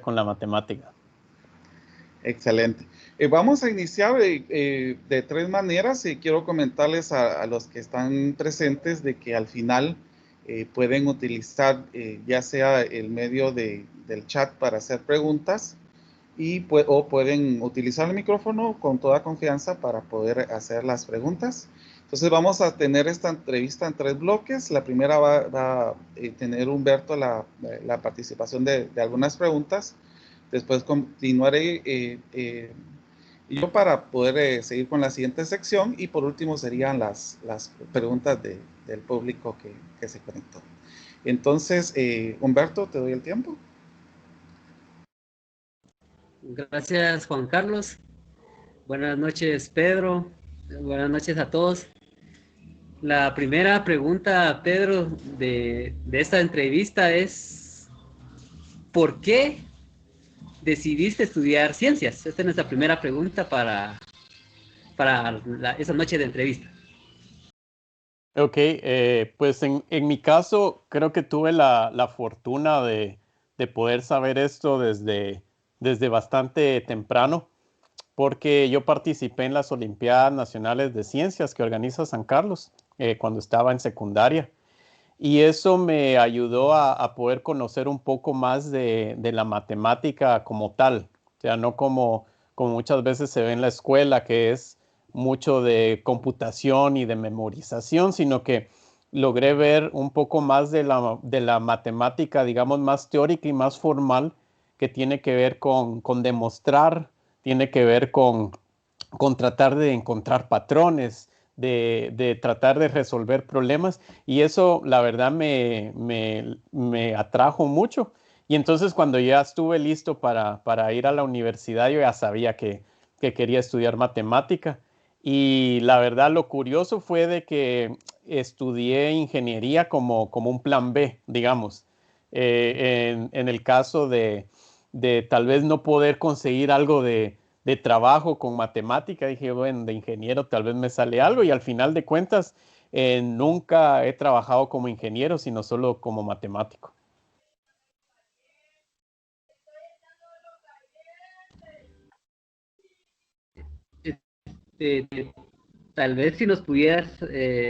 con la matemática. Excelente. Vamos a iniciar de tres maneras y quiero comentarles a los que están presentes de que al final pueden utilizar ya sea el medio del chat para hacer preguntas o pueden utilizar el micrófono con toda confianza para poder hacer las preguntas. Entonces vamos a tener esta entrevista en tres bloques. La primera va a tener Humberto la participación de algunas preguntas. Después continuaré yo para poder seguir con la siguiente sección y por último serían las preguntas del público que se conectó. Entonces, Humberto, te doy el tiempo. Gracias, Juan Carlos. Buenas noches, Pedro. Buenas noches a todos. La primera pregunta, Pedro, de esta entrevista es ¿por qué decidiste estudiar ciencias? Esta es nuestra primera pregunta para esa noche de entrevista. Ok, pues en mi caso creo que tuve la fortuna de poder saber esto desde bastante temprano, porque yo participé en las Olimpiadas Nacionales de Ciencias que organiza San Carlos cuando estaba en secundaria. Y eso me ayudó a poder conocer un poco más de la matemática como tal. O sea, no como muchas veces se ve en la escuela, que es mucho de computación y de memorización, sino que logré ver un poco más de la matemática, digamos, más teórica y más formal, que tiene que ver con demostrar, tiene que ver con tratar de encontrar patrones, de tratar de resolver problemas, y eso la verdad me atrajo mucho. Y entonces cuando ya estuve listo para ir a la universidad, yo ya sabía que quería estudiar matemática. Y la verdad lo curioso fue de que estudié ingeniería como un plan B, digamos, en el caso de tal vez no poder conseguir algo de trabajo con matemática. Dije, bueno, de ingeniero tal vez me sale algo, y al final de cuentas nunca he trabajado como ingeniero, sino solo como matemático. Eh, Tal vez si nos pudieras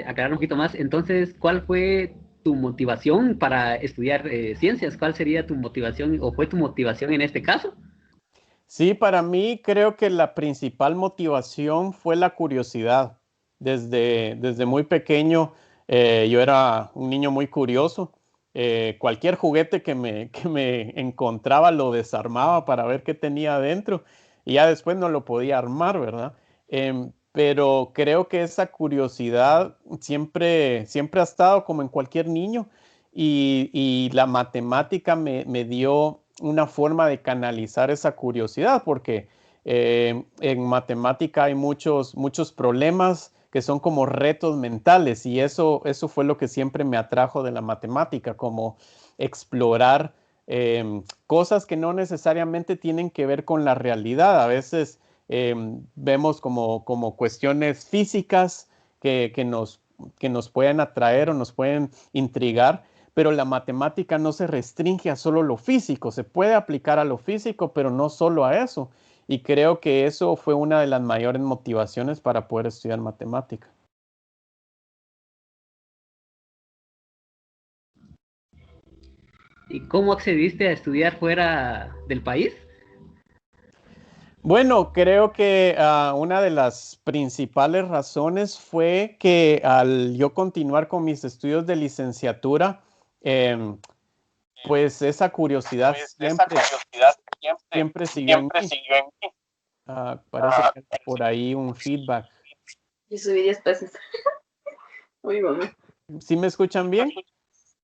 aclarar un poquito más, entonces, ¿cuál fue tu motivación para estudiar ciencias? ¿Cuál sería tu motivación o fue tu motivación en este caso? Sí, para mí creo que la principal motivación fue la curiosidad. Desde muy pequeño yo era un niño muy curioso. Cualquier juguete que me encontraba lo desarmaba para ver qué tenía adentro, y ya después no lo podía armar, ¿verdad? Pero creo que esa curiosidad siempre ha estado como en cualquier niño, y la matemática me dio una forma de canalizar esa curiosidad, porque en matemática hay muchos problemas que son como retos mentales, y eso fue lo que siempre me atrajo de la matemática, como explorar cosas que no necesariamente tienen que ver con la realidad. A veces vemos como cuestiones físicas que nos pueden atraer o nos pueden intrigar, pero la matemática no se restringe a solo lo físico, se puede aplicar a lo físico, pero no solo a eso. Y creo que eso fue una de las mayores motivaciones para poder estudiar matemática. ¿Y cómo accediste a estudiar fuera del país? Bueno, creo que una de las principales razones fue que al yo continuar con mis estudios de licenciatura, em, pues esa curiosidad siempre siguió en mí. Parece que hay por ahí un feedback. Yo subí 10 pesos. Uy, mami. ¿Sí me escuchan bien?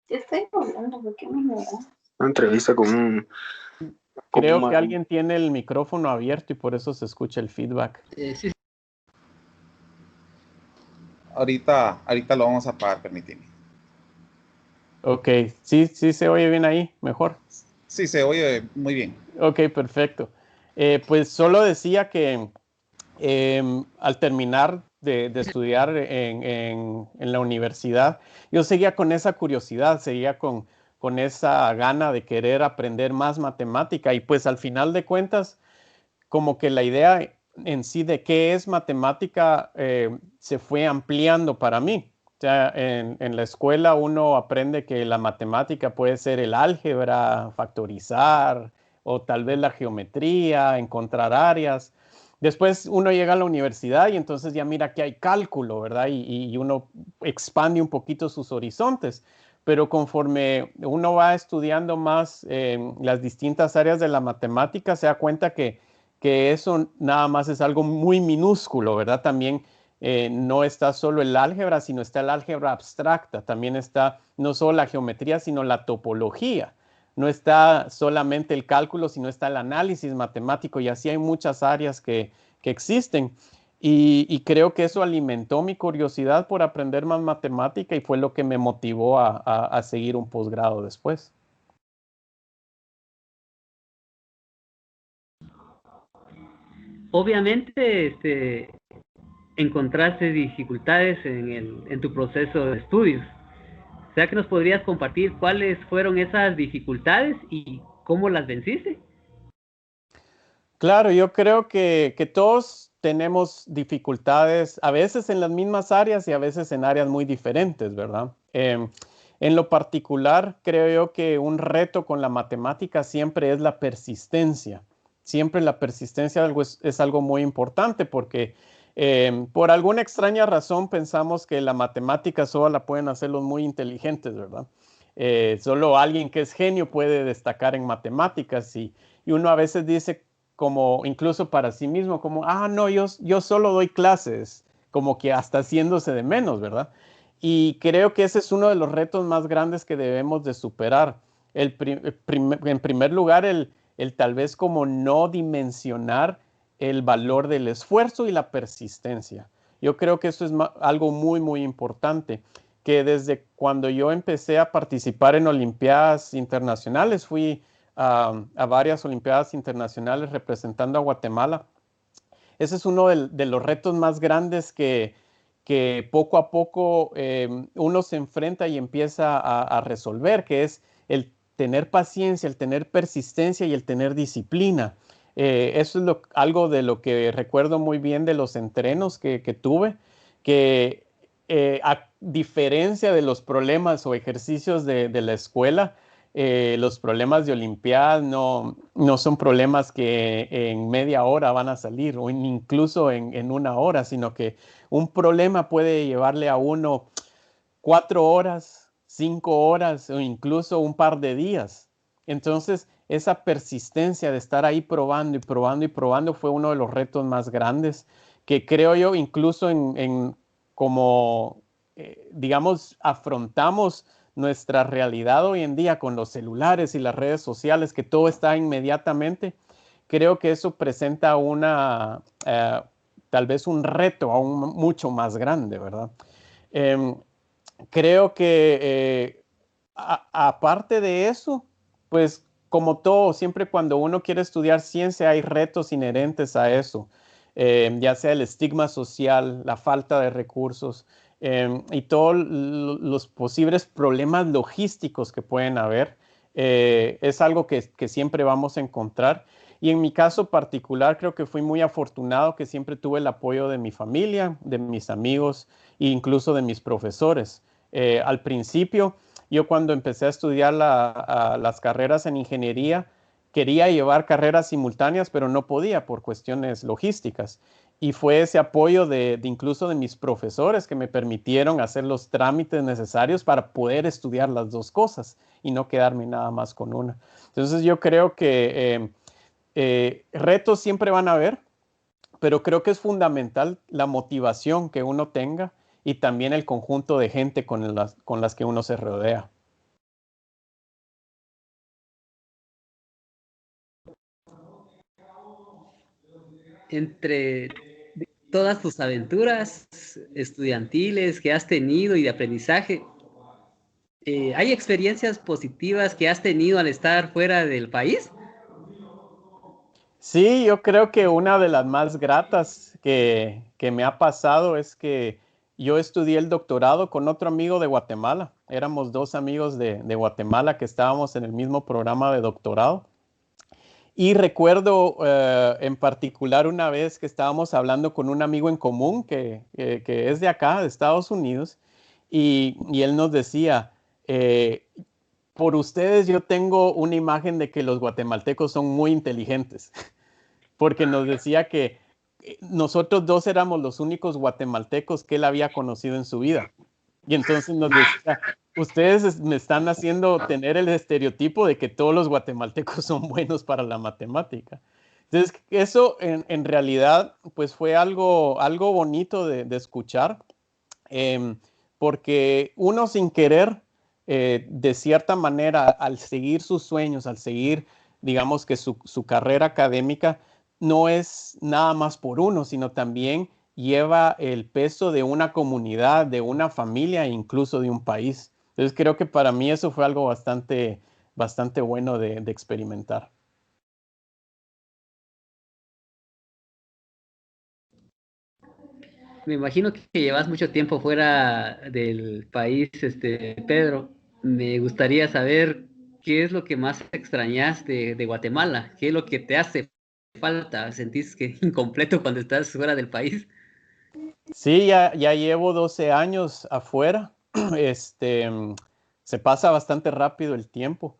Ya estoy hablando, ¿por qué no me da? Una entrevista con un... Creo que alguien tiene el micrófono abierto y por eso se escucha el feedback. Sí. Ahorita lo vamos a apagar, permíteme. Ok, sí se oye bien ahí, mejor. Sí, se oye muy bien. Ok, perfecto. Pues solo decía que al terminar de estudiar en la universidad, yo seguía con esa curiosidad, seguía con con esa gana de querer aprender más matemática. Y pues al final de cuentas, como que la idea en sí de qué es matemática se fue ampliando para mí. O sea, en la escuela uno aprende que la matemática puede ser el álgebra, factorizar, o tal vez la geometría, encontrar áreas. Después uno llega a la universidad y entonces ya mira que hay cálculo, ¿verdad? Y uno expande un poquito sus horizontes. Pero conforme uno va estudiando más las distintas áreas de la matemática, se da cuenta que eso nada más es algo muy minúsculo, ¿verdad? También no está solo el álgebra, sino está el álgebra abstracta, también está no solo la geometría, sino la topología. No está solamente el cálculo, sino está el análisis matemático y así hay muchas áreas que existen. Y creo que eso alimentó mi curiosidad por aprender más matemática y fue lo que me motivó a seguir un posgrado después. Obviamente, encontraste dificultades en tu proceso de estudios. O sea que nos podrías compartir cuáles fueron esas dificultades y cómo las venciste. Claro, yo creo que todos tenemos dificultades, a veces en las mismas áreas y a veces en áreas muy diferentes, ¿verdad? En lo particular, creo yo que un reto con la matemática siempre es la persistencia. Siempre la persistencia es algo muy importante porque por alguna extraña razón pensamos que la matemática solo la pueden hacer los muy inteligentes, ¿verdad? Solo alguien que es genio puede destacar en matemáticas y uno a veces dice como incluso para sí mismo, como, no, yo solo doy clases, como que hasta haciéndose de menos, ¿verdad? Y creo que ese es uno de los retos más grandes que debemos de superar. En primer lugar, el tal vez como no dimensionar el valor del esfuerzo y la persistencia. Yo creo que eso es algo muy, muy importante, que desde cuando yo empecé a participar en Olimpiadas internacionales, fui a varias Olimpiadas internacionales representando a Guatemala. Ese es uno de los retos más grandes que poco a poco uno se enfrenta y empieza a resolver, que es el tener paciencia, el tener persistencia y el tener disciplina. Eso es algo de lo que recuerdo muy bien de los entrenos que tuve, que a diferencia de los problemas o ejercicios de la escuela, los problemas de Olimpiadas no son problemas que en media hora van a salir o incluso en una hora, sino que un problema puede llevarle a uno 4 horas, 5 horas o incluso un par de días. Entonces, esa persistencia de estar ahí probando y probando y probando fue uno de los retos más grandes que creo yo incluso en como, digamos, afrontamos nuestra realidad hoy en día con los celulares y las redes sociales, que todo está inmediatamente. Creo que eso presenta tal vez un reto aún mucho más grande, ¿verdad? Eh, Creo que aparte de eso, pues como todo, siempre cuando uno quiere estudiar ciencia hay retos inherentes a eso, ya sea el estigma social, la falta de recursos y todos los posibles problemas logísticos que pueden haber. Es algo que siempre vamos a encontrar. Y en mi caso particular, creo que fui muy afortunado que siempre tuve el apoyo de mi familia, de mis amigos e incluso de mis profesores. Al principio, yo cuando empecé a estudiar las carreras en ingeniería, quería llevar carreras simultáneas, pero no podía por cuestiones logísticas. Y fue ese apoyo de incluso de mis profesores que me permitieron hacer los trámites necesarios para poder estudiar las dos cosas y no quedarme nada más con una. Entonces yo creo que retos siempre van a haber, pero creo que es fundamental la motivación que uno tenga y también el conjunto de gente con las que uno se rodea. Entre todas tus aventuras estudiantiles que has tenido y de aprendizaje, ¿hay experiencias positivas que has tenido al estar fuera del país? Sí, yo creo que una de las más gratas que me ha pasado es que yo estudié el doctorado con otro amigo de Guatemala. Éramos dos amigos de Guatemala que estábamos en el mismo programa de doctorado. Y recuerdo en particular una vez que estábamos hablando con un amigo en común que es de acá, de Estados Unidos, y él nos decía, por ustedes yo tengo una imagen de que los guatemaltecos son muy inteligentes, porque nos decía que nosotros dos éramos los únicos guatemaltecos que él había conocido en su vida. Y entonces nos decía, ustedes me están haciendo tener el estereotipo de que todos los guatemaltecos son buenos para la matemática. Entonces, eso en realidad pues fue algo bonito de escuchar, porque uno sin querer, de cierta manera, al seguir sus sueños, al seguir, digamos que su carrera académica, no es nada más por uno, sino también lleva el peso de una comunidad, de una familia e incluso de un país. Entonces creo que para mí eso fue algo bastante bueno de experimentar. Me imagino que llevas mucho tiempo fuera del país, Pedro. Me gustaría saber qué es lo que más extrañas de Guatemala, qué es lo que te hace falta, sentís que incompleto cuando estás fuera del país. Sí, ya llevo 12 años afuera. Este, se pasa bastante rápido el tiempo.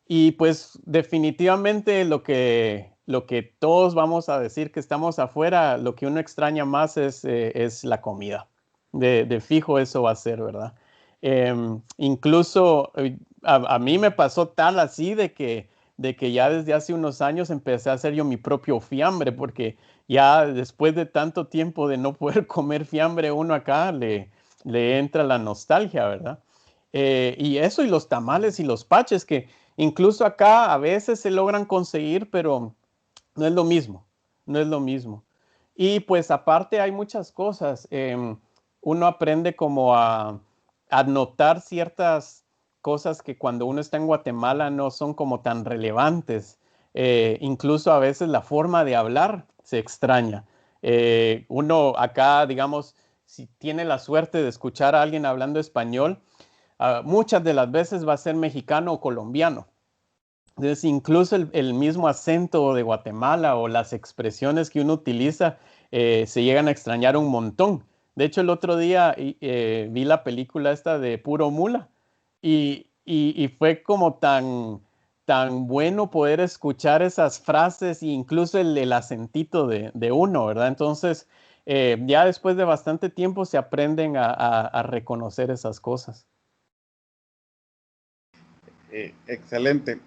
Y pues definitivamente lo que todos vamos a decir que estamos afuera, lo que uno extraña más es la comida. De fijo eso va a ser, ¿verdad? Incluso a mí me pasó tal así de que ya desde hace unos años empecé a hacer yo mi propio fiambre, porque ya después de tanto tiempo de no poder comer fiambre uno acá, le entra la nostalgia, ¿verdad? Y eso, y los tamales y los paches, que incluso acá a veces se logran conseguir, pero no es lo mismo, no es lo mismo. Y pues aparte hay muchas cosas. Uno aprende como a notar ciertas cosas que cuando uno está en Guatemala no son como tan relevantes. Incluso a veces la forma de hablar se extraña. Uno acá, digamos, si tiene la suerte de escuchar a alguien hablando español, muchas de las veces va a ser mexicano o colombiano. Entonces, incluso el mismo acento de Guatemala o las expresiones que uno utiliza se llegan a extrañar un montón. De hecho, el otro día vi la película esta de Puro Mula y fue como tan bueno poder escuchar esas frases e incluso el acentito de uno, ¿verdad? Entonces, ya después de bastante tiempo se aprenden a reconocer esas cosas. Excelente.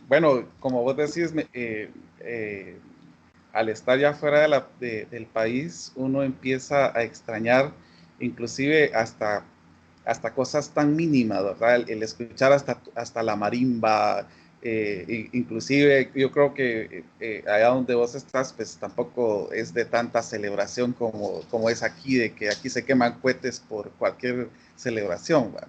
Bueno, como vos decís, al estar ya fuera del país, uno empieza a extrañar inclusive hasta cosas tan mínimas, ¿verdad? El escuchar hasta la marimba, inclusive yo creo que allá donde vos estás, pues tampoco es de tanta celebración como es aquí, de que aquí se queman cohetes por cualquier celebración, ¿verdad?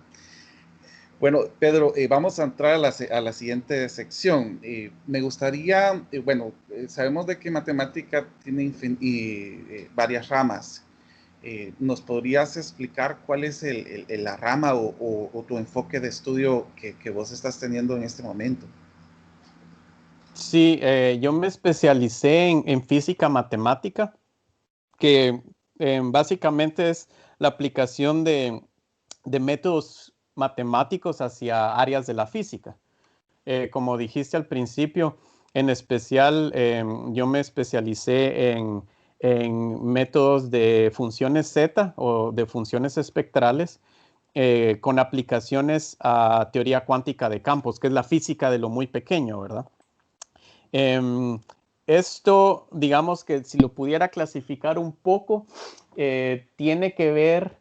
Bueno, Pedro, vamos a entrar a la siguiente sección. Me gustaría, bueno, sabemos de que matemática tiene varias ramas. ¿Nos podrías explicar cuál es la rama o tu enfoque de estudio que vos estás teniendo en este momento? Sí, yo me especialicé en física matemática, que básicamente es la aplicación de métodos matemáticos hacia áreas de la física. Como dijiste al principio, en especial yo me especialicé en métodos de funciones zeta o de funciones espectrales, con aplicaciones a teoría cuántica de campos, que es la física de lo muy pequeño, ¿verdad? Em, Esto, digamos que si lo pudiera clasificar un poco, tiene que ver,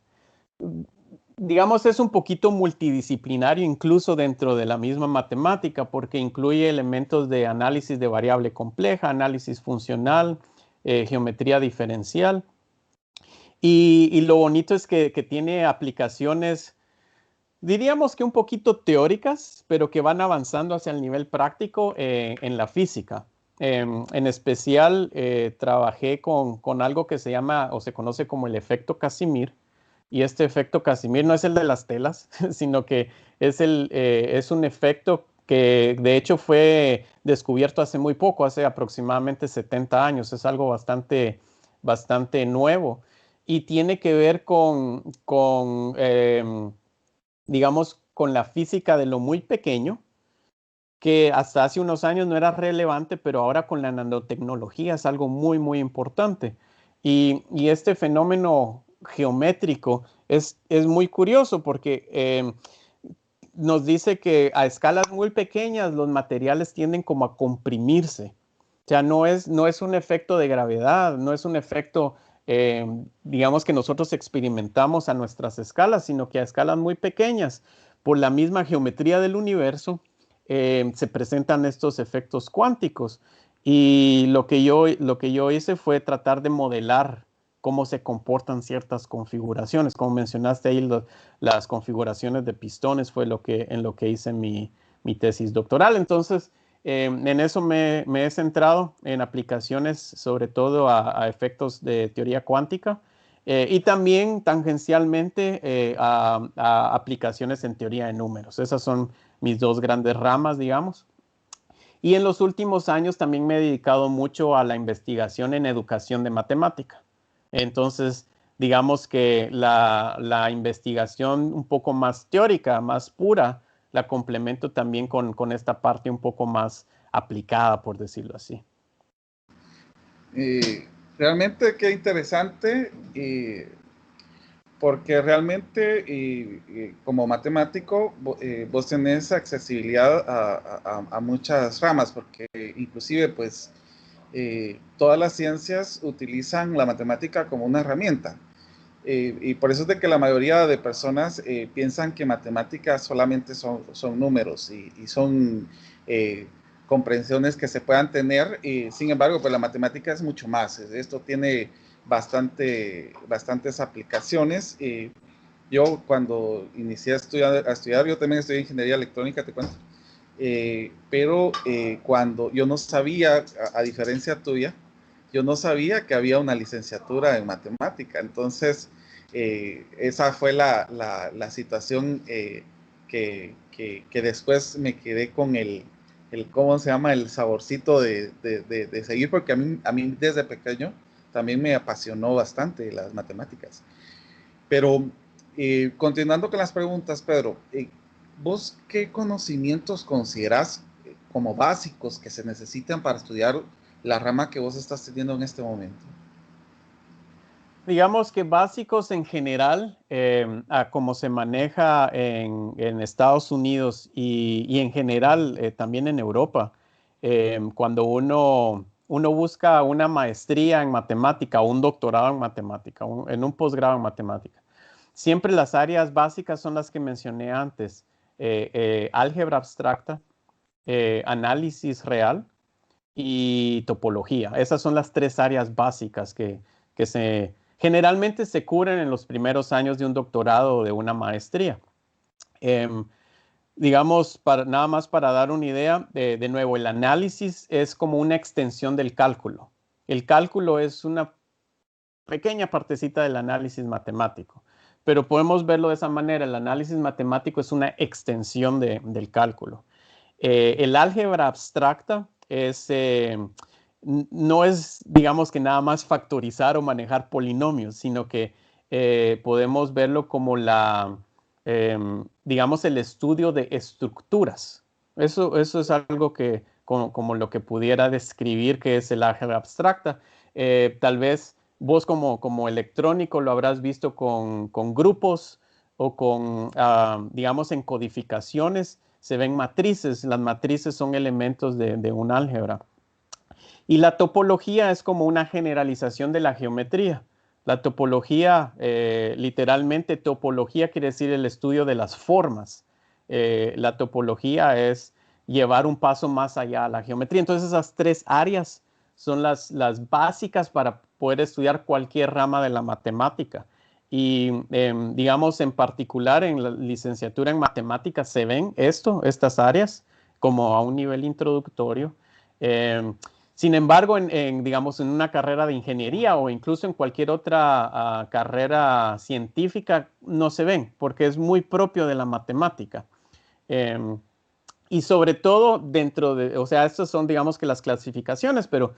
digamos, es un poquito multidisciplinario incluso dentro de la misma matemática, porque incluye elementos de análisis de variable compleja, análisis funcional, geometría diferencial. Y lo bonito es que tiene aplicaciones, diríamos que un poquito teóricas, pero que van avanzando hacia el nivel práctico en la física. En especial, trabajé con algo que se llama o se conoce como el efecto Casimir, Y este efecto Casimir no es el de las telas, sino que es un efecto que de hecho fue descubierto hace muy poco, hace aproximadamente 70 años. Es algo bastante nuevo y tiene que ver digamos, con la física de lo muy pequeño, que hasta hace unos años no era relevante, pero ahora con la nanotecnología es algo muy importante. Y este fenómeno geométrico es muy curioso porque nos dice que a escalas muy pequeñas los materiales tienden como a comprimirse. O sea, no es un efecto de gravedad, no es un efecto, digamos, que nosotros experimentamos a nuestras escalas, sino que a escalas muy pequeñas, por la misma geometría del universo, se presentan estos efectos cuánticos. Y lo que yo hice fue tratar de modelar cómo se comportan ciertas configuraciones. Como mencionaste ahí, las configuraciones de pistones fue en lo que hice mi tesis doctoral. Entonces, en eso me he centrado en aplicaciones, sobre todo a efectos de teoría cuántica, y también tangencialmente a aplicaciones en teoría de números. Esas son mis dos grandes ramas, digamos. Y en los últimos años también me he dedicado mucho a la investigación en educación de matemática. Entonces, digamos que la investigación un poco más teórica, más pura, la complemento también con esta parte un poco más aplicada, por decirlo así. Realmente qué interesante, porque realmente como matemático vos tenés accesibilidad a muchas ramas, porque inclusive pues todas las ciencias utilizan la matemática como una herramienta. Y por eso es de que la mayoría de personas piensan que matemáticas solamente son números y son comprensiones que se puedan tener. Sin embargo, pues la matemática es mucho más. Esto tiene bastantes aplicaciones. Yo cuando inicié a estudiar, yo también estudié ingeniería electrónica, te cuento. Pero cuando yo no sabía, a diferencia tuya, yo no sabía que había una licenciatura en matemática. Entonces, esa fue la situación que después me quedé con ¿cómo se llama? El saborcito de seguir, porque a mí desde pequeño también me apasionó bastante las matemáticas. Pero continuando con las preguntas, Pedro, ¿vos qué conocimientos considerás como básicos que se necesitan para estudiar la rama que vos estás teniendo en este momento? Digamos que básicos en general, a cómo se maneja en Estados Unidos y en general también en Europa, cuando uno busca una maestría en matemática o un doctorado en matemática, en un posgrado en matemática, siempre las áreas básicas son las que mencioné antes: álgebra abstracta, análisis real y topología. Esas son las tres áreas básicas que generalmente se cubren en los primeros años de un doctorado o de una maestría. Digamos, nada más para dar una idea, de nuevo, el análisis es como una extensión del cálculo. El cálculo es una pequeña partecita del análisis matemático, pero podemos verlo de esa manera: el análisis matemático es una extensión del cálculo. El álgebra abstracta no es, digamos, que nada más factorizar o manejar polinomios, sino que podemos verlo como digamos, el estudio de estructuras. Eso es algo que, como lo que pudiera describir que es el álgebra abstracta. Tal vez vos como electrónico lo habrás visto con grupos o digamos, en codificaciones se ven matrices. Las matrices son elementos de un álgebra. Y la topología es como una generalización de la geometría. La topología, literalmente, topología quiere decir el estudio de las formas. La topología es llevar un paso más allá a la geometría. Entonces, esas tres áreas son las básicas para poder estudiar cualquier rama de la matemática. Y digamos, en particular en la licenciatura en matemáticas se ven estas áreas como a un nivel introductorio. Sin embargo, digamos, en una carrera de ingeniería o incluso en cualquier otra carrera científica no se ven porque es muy propio de la matemática. Y sobre todo dentro de, o sea, estas son, digamos, que las clasificaciones, pero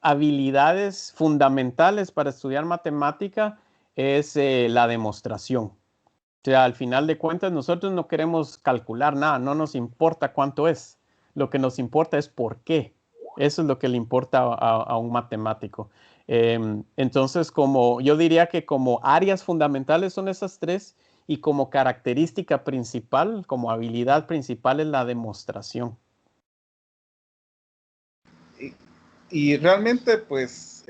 habilidades fundamentales para estudiar matemática es la demostración. O sea, al final de cuentas, nosotros no queremos calcular nada, no nos importa cuánto es. Lo que nos importa es por qué. Eso es lo que le importa a un matemático. Entonces, yo diría que como áreas fundamentales son esas tres y como característica principal, como habilidad principal es la demostración. Y realmente, pues,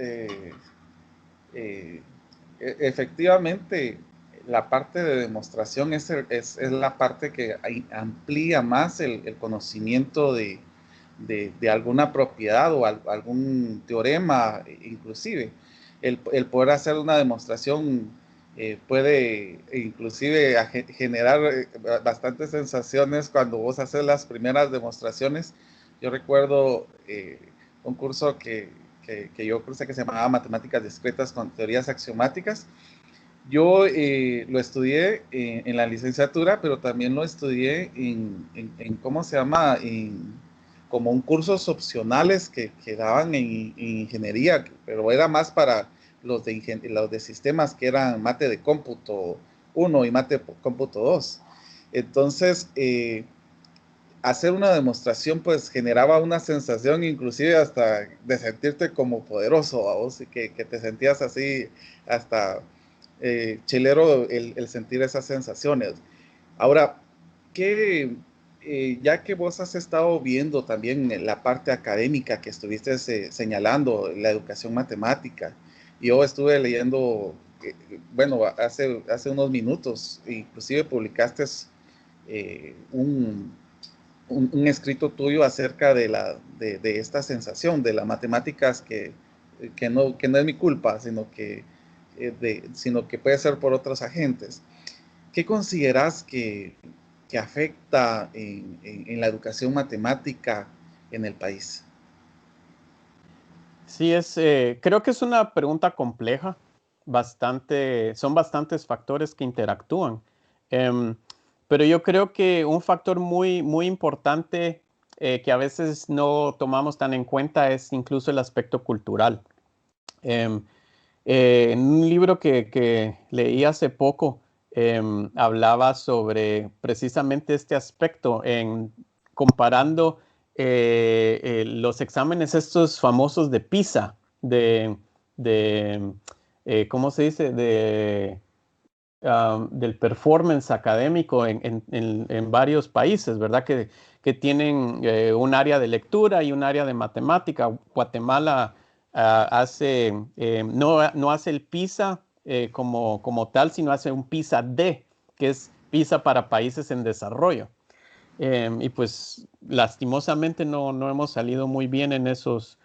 efectivamente, la parte de demostración es la parte que amplía más el conocimiento de alguna propiedad o algún teorema, inclusive. El poder hacer una demostración puede inclusive generar bastantes sensaciones cuando vos haces las primeras demostraciones. Yo recuerdo un curso que yo cursé que se llamaba Matemáticas Discretas con Teorías Axiomáticas. Yo lo estudié en la licenciatura, pero también lo estudié en ¿cómo se llama? Como un cursos opcionales que daban en ingeniería, pero era más para los de sistemas que eran mate de cómputo 1 y mate de cómputo 2. Entonces, hacer una demostración pues generaba una sensación inclusive hasta de sentirte como poderoso, vos, y que te sentías así hasta chilero el sentir esas sensaciones. Ahora, ya que vos has estado viendo también la parte académica que estuviste señalando, la educación matemática, yo estuve leyendo, bueno, hace unos minutos, inclusive publicaste un escrito tuyo acerca de esta sensación, de las matemáticas que no es mi culpa, sino que puede ser por otros agentes. ¿Qué consideras que afecta en la educación matemática en el país? Sí, creo que es una pregunta compleja. Son bastantes factores que interactúan. Pero yo creo que un factor muy, muy importante que a veces no tomamos tan en cuenta es incluso el aspecto cultural. En un libro que leí hace poco, hablaba sobre precisamente este aspecto comparando los exámenes estos famosos de PISA, de ¿cómo se dice? Del performance académico en varios países, ¿verdad? Que tienen un área de lectura y un área de matemática. Guatemala no hace el PISA como tal, sino hace un PISA-D, que es PISA para países en desarrollo. Y pues lastimosamente no hemos salido muy bien en esos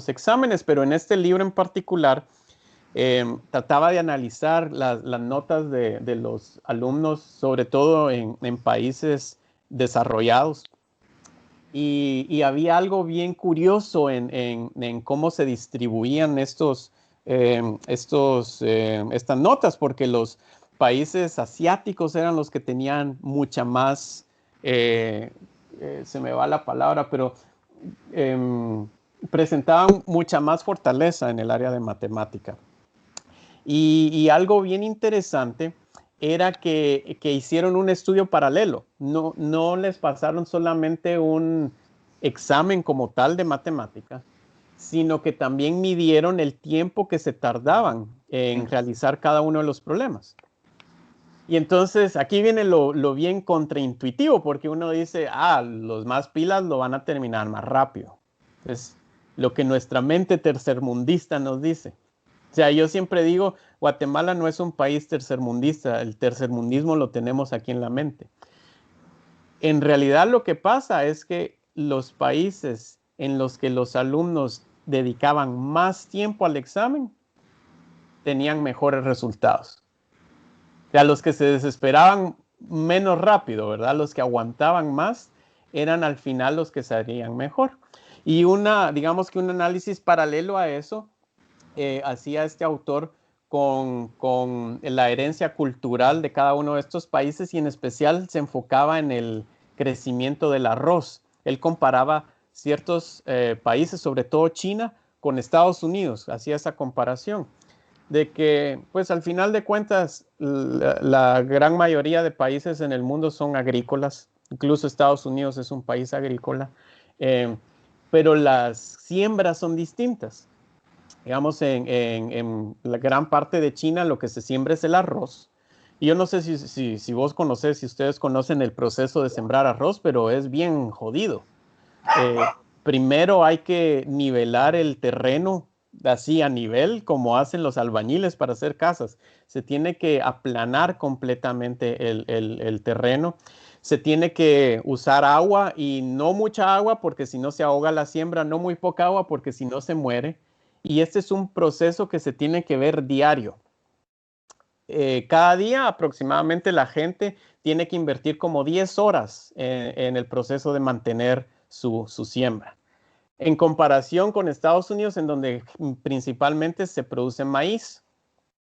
exámenes, pero en este libro en particular trataba de analizar las notas de los alumnos, sobre todo en países desarrollados. Y había algo bien curioso en cómo se distribuían estas notas, porque los países asiáticos eran los que tenían mucha más, se me va la palabra, pero presentaban mucha más fortaleza en el área de matemática. Y algo bien interesante era que hicieron un estudio paralelo. No les pasaron solamente un examen como tal de matemática, sino que también midieron el tiempo que se tardaban en realizar cada uno de los problemas. Y entonces aquí viene lo bien contraintuitivo, porque uno dice, los más pilas lo van a terminar más rápido. Es lo que nuestra mente tercermundista nos dice. O sea, yo siempre digo, Guatemala no es un país tercermundista, el tercermundismo lo tenemos aquí en la mente. En realidad lo que pasa es que los países en los que los alumnos dedicaban más tiempo al examen tenían mejores resultados. O sea, los que se desesperaban menos rápido, ¿verdad? Los que aguantaban más eran al final los que salían mejor. Y digamos que un análisis paralelo a eso hacía este autor con la herencia cultural de cada uno de estos países y en especial se enfocaba en el crecimiento del arroz. Él comparaba ciertos países, sobre todo China, con Estados Unidos, hacía esa comparación de que, pues al final de cuentas, la gran mayoría de países en el mundo son agrícolas, incluso Estados Unidos es un país agrícola, eh, pero las siembras son distintas. Digamos, en la gran parte de China lo que se siembra es el arroz. Y yo no sé si vos conocés, si ustedes conocen el proceso de sembrar arroz, pero es bien jodido. Primero hay que nivelar el terreno así a nivel, como hacen los albañiles para hacer casas. Se tiene que aplanar completamente el terreno. Se tiene que usar agua y no mucha agua porque si no se ahoga la siembra, no muy poca agua porque si no se muere. Y este es un proceso que se tiene que ver diario. Cada día aproximadamente la gente tiene que invertir como 10 horas en el proceso de mantener su siembra. En comparación con Estados Unidos, en donde principalmente se produce maíz.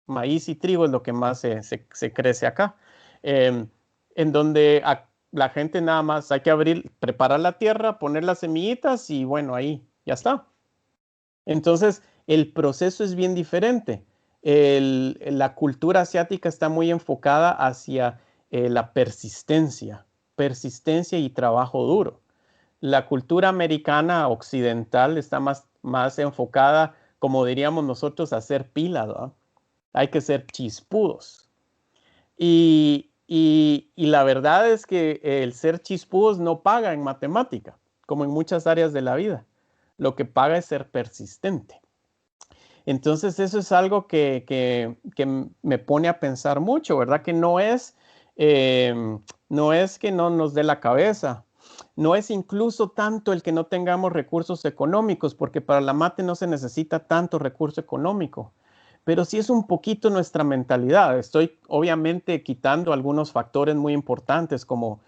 Maíz y trigo es lo que más se crece acá. En donde la gente nada más hay que preparar la tierra, poner las semillitas y bueno, ahí ya está. Entonces, el proceso es bien diferente. La cultura asiática está muy enfocada hacia la persistencia y trabajo duro. La cultura americana occidental está más enfocada, como diríamos nosotros, a hacer pilas, ¿no? Hay que ser chispudos. Y la verdad es que el ser chispudos no paga en matemática, como en muchas áreas de la vida. Lo que paga es ser persistente. Entonces eso es algo que me pone a pensar mucho, ¿verdad? Que no es que no nos dé la cabeza, no es incluso tanto el que no tengamos recursos económicos, porque para la mate no se necesita tanto recurso económico, pero sí es un poquito nuestra mentalidad. Estoy obviamente quitando algunos factores muy importantes como,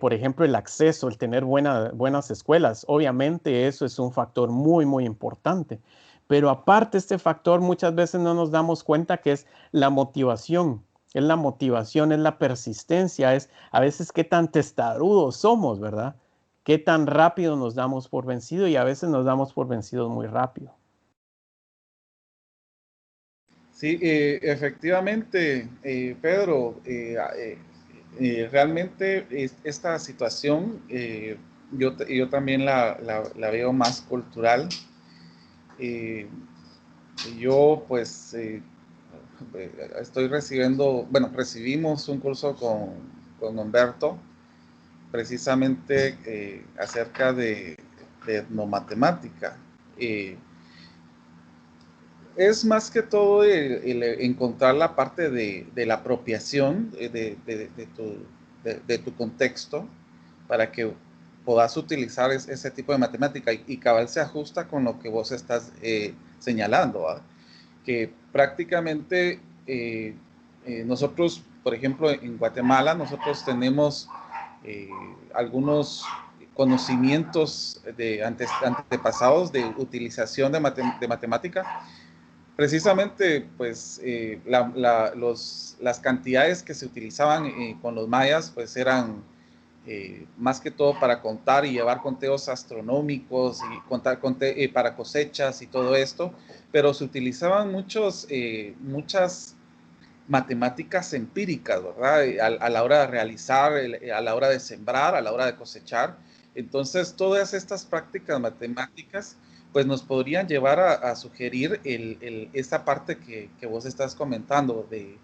por ejemplo, el acceso, el tener buenas escuelas. Obviamente eso es un factor muy, muy importante. Pero aparte este factor muchas veces no nos damos cuenta que es la motivación. Es la motivación, es la persistencia, es a veces qué tan testarudos somos, ¿verdad? Qué tan rápido nos damos por vencido y a veces nos damos por vencidos muy rápido. Sí, efectivamente, Pedro, realmente esta situación yo también la veo más cultural. Yo pues recibimos un curso con Humberto precisamente acerca de etnomatemática. Es más que todo el encontrar la parte de la apropiación de tu contexto para que puedas utilizar ese tipo de matemática y cabal se ajusta con lo que vos estás señalando, ¿verdad? Que prácticamente nosotros, por ejemplo, en Guatemala, nosotros tenemos algunos conocimientos de antepasados de utilización de matemática. Precisamente, pues, las cantidades que se utilizaban con los mayas, pues, eran más que todo para contar y llevar conteos astronómicos y contar para cosechas y todo esto, pero se utilizaban muchas matemáticas empíricas, ¿verdad? A la hora de realizar, a la hora de sembrar, a la hora de cosechar. Entonces, todas estas prácticas matemáticas pues nos podrían llevar a sugerir esa parte que vos estás comentando de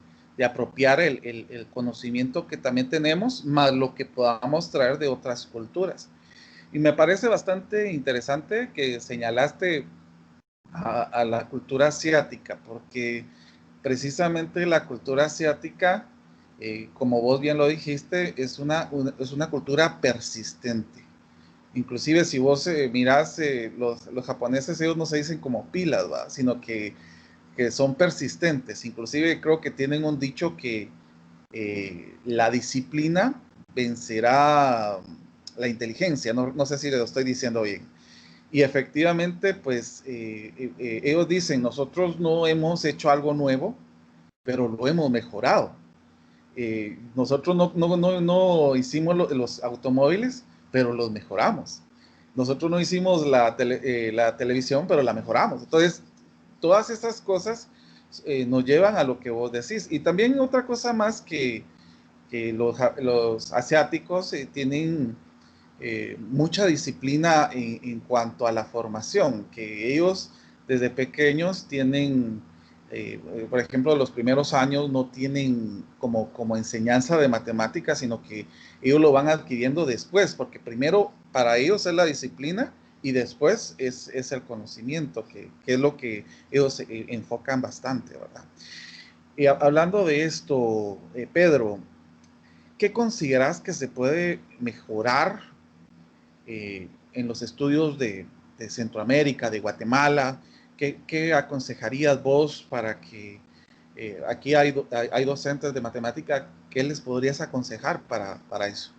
apropiar el conocimiento que también tenemos, más lo que podamos traer de otras culturas. Y me parece bastante interesante que señalaste a la cultura asiática, porque precisamente la cultura asiática, como vos bien lo dijiste, es una cultura persistente. Inclusive si vos mirás, los japoneses, ellos no se dicen como pilas, ¿va? Sino que son persistentes. Inclusive creo que tienen un dicho que la disciplina vencerá la inteligencia. No sé si lo estoy diciendo bien. Y efectivamente, pues ellos dicen, nosotros no hemos hecho algo nuevo, pero lo hemos mejorado. Nosotros no hicimos los automóviles, pero los mejoramos. Nosotros no hicimos la televisión, pero la mejoramos. Entonces, todas estas cosas nos llevan a lo que vos decís. Y también otra cosa más que los asiáticos tienen mucha disciplina en cuanto a la formación, que ellos desde pequeños tienen, por ejemplo, los primeros años no tienen como enseñanza de matemáticas, sino que ellos lo van adquiriendo después, porque primero para ellos es la disciplina y después es el conocimiento, que es lo que ellos enfocan bastante, ¿verdad? Y hablando de esto, Pedro, ¿qué consideras que se puede mejorar en los estudios de Centroamérica, de Guatemala? ¿Qué aconsejarías vos para que aquí hay docentes de matemática? ¿Qué les podrías aconsejar para eso?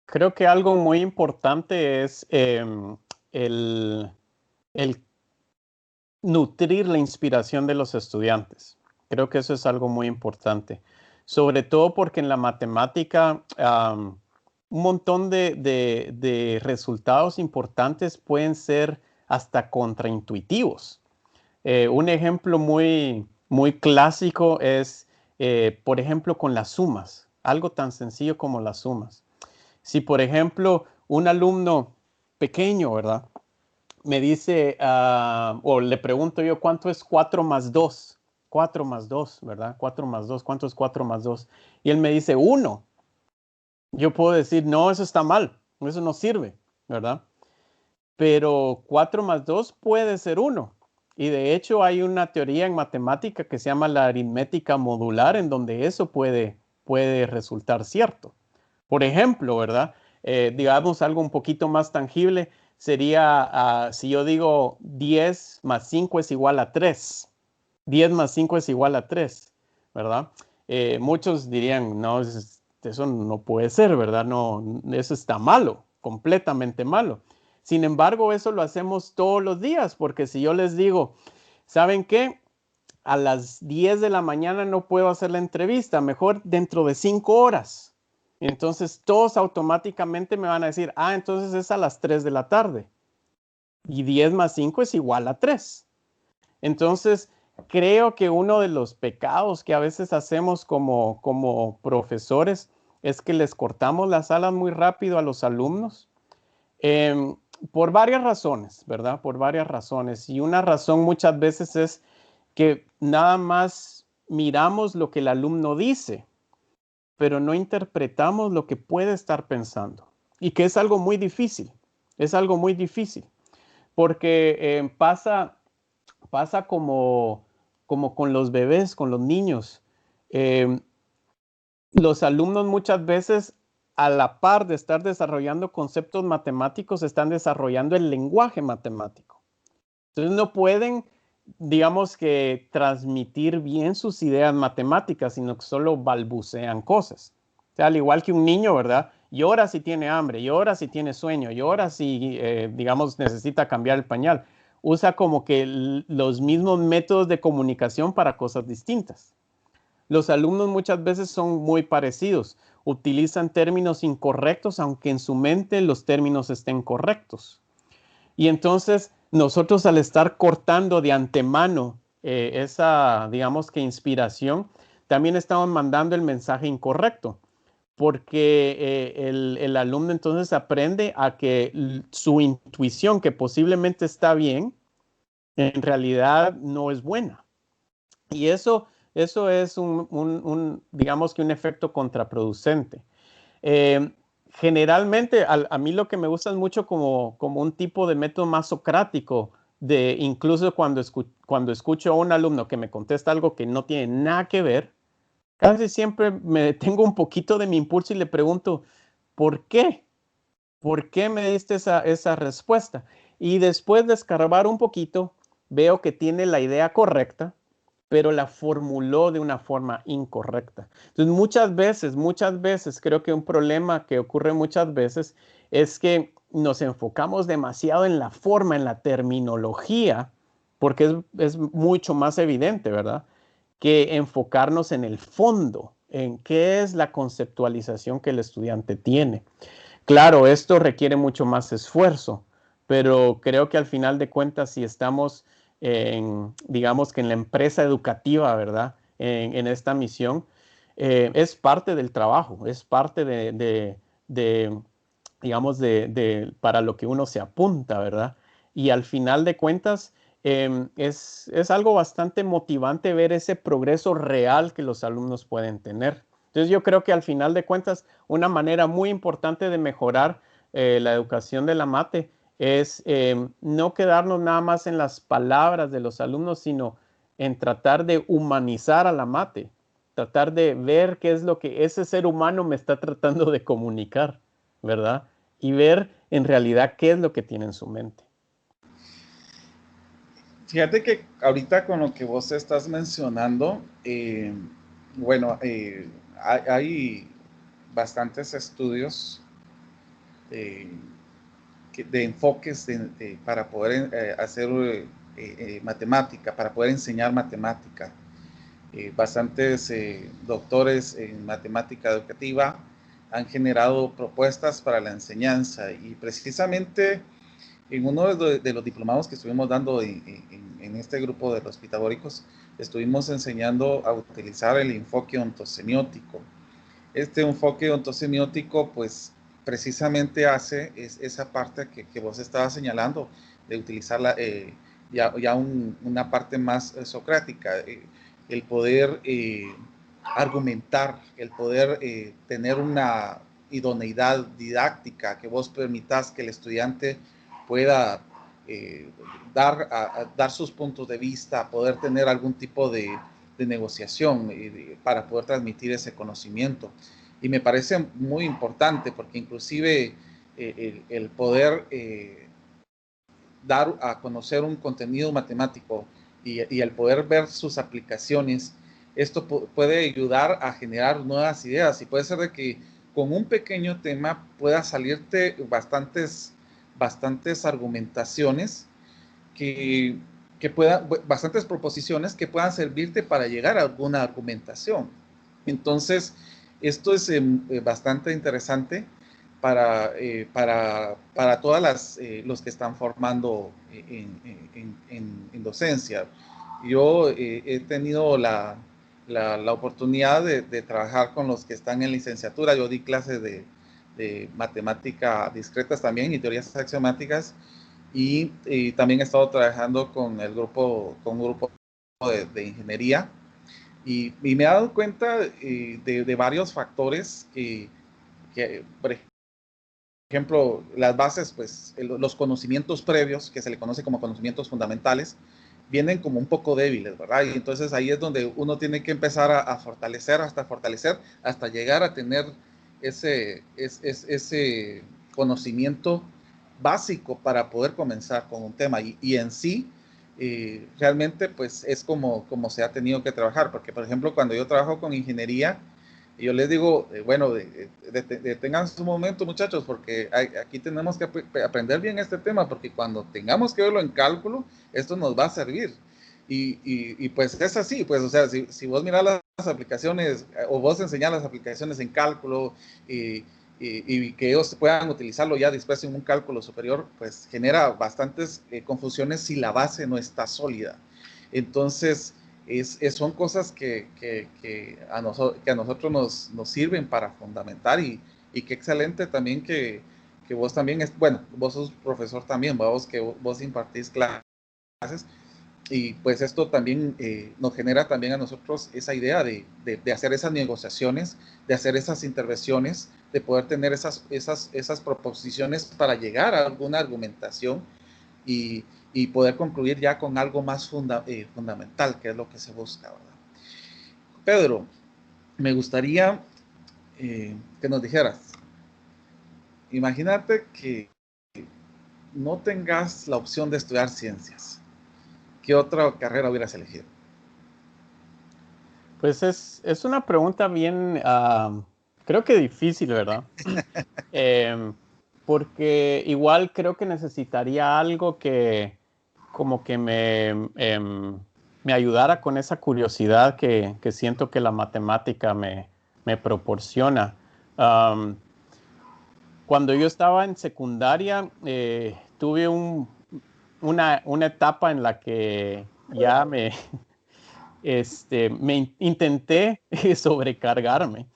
Creo que algo muy importante es el nutrir la inspiración de los estudiantes. Creo que eso es algo muy importante. Sobre todo porque en la matemática un montón de resultados importantes pueden ser hasta contraintuitivos. Un ejemplo muy clásico es, por ejemplo, con las sumas. Algo tan sencillo como las sumas. Si, por ejemplo, un alumno pequeño, ¿verdad?, me dice, o le pregunto yo, ¿cuánto es 4 más 2? 4 más 2, ¿verdad? 4 más 2, ¿cuánto es 4 más 2? Y él me dice 1. Yo puedo decir, no, eso está mal, eso no sirve, ¿verdad? Pero 4 más 2 puede ser 1. Y de hecho hay una teoría en matemática que se llama la aritmética modular, en donde eso puede resultar cierto. Por ejemplo, ¿verdad? Digamos algo un poquito más tangible, sería si yo digo 10 más 5 es igual a 3. 10 más 5 es igual a 3, ¿verdad? Muchos dirían, no, eso no puede ser, ¿verdad? No, eso está malo, completamente malo. Sin embargo, eso lo hacemos todos los días, porque si yo les digo, ¿saben qué? A las 10 de la mañana no puedo hacer la entrevista, mejor dentro de 5 horas. Entonces todos automáticamente me van a decir, entonces es a las 3 de la tarde. Y 10 más 5 es igual a 3. Entonces, creo que uno de los pecados que a veces hacemos como profesores es que les cortamos las alas muy rápido a los alumnos. Por varias razones, ¿verdad? Por varias razones. Y una razón muchas veces es que nada más miramos lo que el alumno dice, pero no interpretamos lo que puede estar pensando. Y que es algo muy difícil. Es algo muy difícil. Porque pasa como con los bebés, con los niños. Los alumnos muchas veces, a la par de estar desarrollando conceptos matemáticos, están desarrollando el lenguaje matemático. Entonces no pueden, digamos, que transmitir bien sus ideas matemáticas, sino que solo balbucean cosas. O sea, al igual que un niño, ¿verdad? Llora si tiene hambre, llora si tiene sueño, llora si, digamos, necesita cambiar el pañal. Usa como que los mismos métodos de comunicación para cosas distintas. Los alumnos muchas veces son muy parecidos. Utilizan términos incorrectos, aunque en su mente los términos estén correctos. Y entonces nosotros, al estar cortando de antemano esa, digamos que inspiración, también estamos mandando el mensaje incorrecto, porque el alumno entonces aprende a que su intuición, que posiblemente está bien, en realidad no es buena. Y eso es digamos que un efecto contraproducente. Generalmente, a mí lo que me gusta es mucho como un tipo de método más socrático, incluso cuando escucho a un alumno que me contesta algo que no tiene nada que ver, casi siempre me detengo un poquito de mi impulso y le pregunto, ¿por qué? ¿Por qué me diste esa respuesta? Y después de escarbar un poquito, veo que tiene la idea correcta, pero la formuló de una forma incorrecta. Entonces, muchas veces, creo que un problema que ocurre muchas veces es que nos enfocamos demasiado en la forma, en la terminología, porque es mucho más evidente, ¿verdad? Que enfocarnos en el fondo, en qué es la conceptualización que el estudiante tiene. Claro, esto requiere mucho más esfuerzo, pero creo que al final de cuentas, si estamos digamos que en la empresa educativa, ¿verdad? En esta misión, es parte del trabajo, es parte digamos, para lo que uno se apunta, ¿verdad? Y al final de cuentas, es algo bastante motivante ver ese progreso real que los alumnos pueden tener. Entonces yo creo que al final de cuentas, una manera muy importante de mejorar la educación de la mate es no quedarnos nada más en las palabras de los alumnos, sino en tratar de humanizar a la mate, tratar de ver qué es lo que ese ser humano me está tratando de comunicar, ¿verdad? Y ver en realidad qué es lo que tiene en su mente. Fíjate que ahorita con lo que vos estás mencionando, bueno, hay bastantes estudios de enfoques para poder hacer matemática, para poder enseñar matemática. Bastantes doctores en matemática educativa han generado propuestas para la enseñanza y precisamente en uno de los diplomados que estuvimos dando en este grupo de los pitagóricos, estuvimos enseñando a utilizar el enfoque ontosemiótico. Este enfoque ontosemiótico, pues, precisamente hace esa parte que vos estabas señalando, de utilizar una parte más socrática, el poder argumentar, el poder tener una idoneidad didáctica, que vos permitas que el estudiante pueda dar sus puntos de vista, poder tener algún tipo de negociación para poder transmitir ese conocimiento. Y me parece muy importante porque inclusive el poder dar a conocer un contenido matemático y el poder ver sus aplicaciones, esto puede ayudar a generar nuevas ideas y puede ser de que con un pequeño tema pueda salirte bastantes argumentaciones bastantes proposiciones que puedan servirte para llegar a alguna argumentación. Entonces, esto es bastante interesante para todas los que están formando en docencia. Yo he tenido la oportunidad de trabajar con los que están en licenciatura. Yo di clases de matemática discretas también y teorías axiomáticas. Y también he estado trabajando con un grupo de ingeniería y me he dado cuenta de varios factores por ejemplo, las bases, pues los conocimientos previos, que se le conoce como conocimientos fundamentales, vienen como un poco débiles, ¿verdad? Y entonces ahí es donde uno tiene que empezar a fortalecer, hasta llegar a tener ese conocimiento básico para poder comenzar con un tema. Y en sí, realmente, pues es como se ha tenido que trabajar, porque por ejemplo, cuando yo trabajo con ingeniería, yo les digo, bueno, detengan su momento, muchachos, porque aquí tenemos que aprender bien este tema, porque cuando tengamos que verlo en cálculo, esto nos va a servir. Y pues es así, pues, o sea, si vos mirás las aplicaciones, o vos enseñás las aplicaciones en cálculo, y que ellos puedan utilizarlo ya después en un cálculo superior, pues genera bastantes confusiones si la base no está sólida. Entonces, son cosas que a nosotros nos sirven para fundamentar y qué excelente también que vos también, bueno, vos sos profesor también, que vos impartís clases y pues esto también nos genera también a nosotros esa idea de hacer esas negociaciones, de hacer esas intervenciones, de poder tener esas proposiciones para llegar a alguna argumentación y poder concluir ya con algo más fundamental, que es lo que se busca, ¿verdad? Pedro, me gustaría que nos dijeras, imagínate que no tengas la opción de estudiar ciencias. ¿Qué otra carrera hubieras elegido? Pues es una pregunta bien, creo que difícil, ¿verdad? porque igual creo que necesitaría algo que como que me ayudara con esa curiosidad que siento que la matemática me proporciona. Um, Cuando yo estaba en secundaria, tuve una etapa en la que ya me intenté sobrecargarme.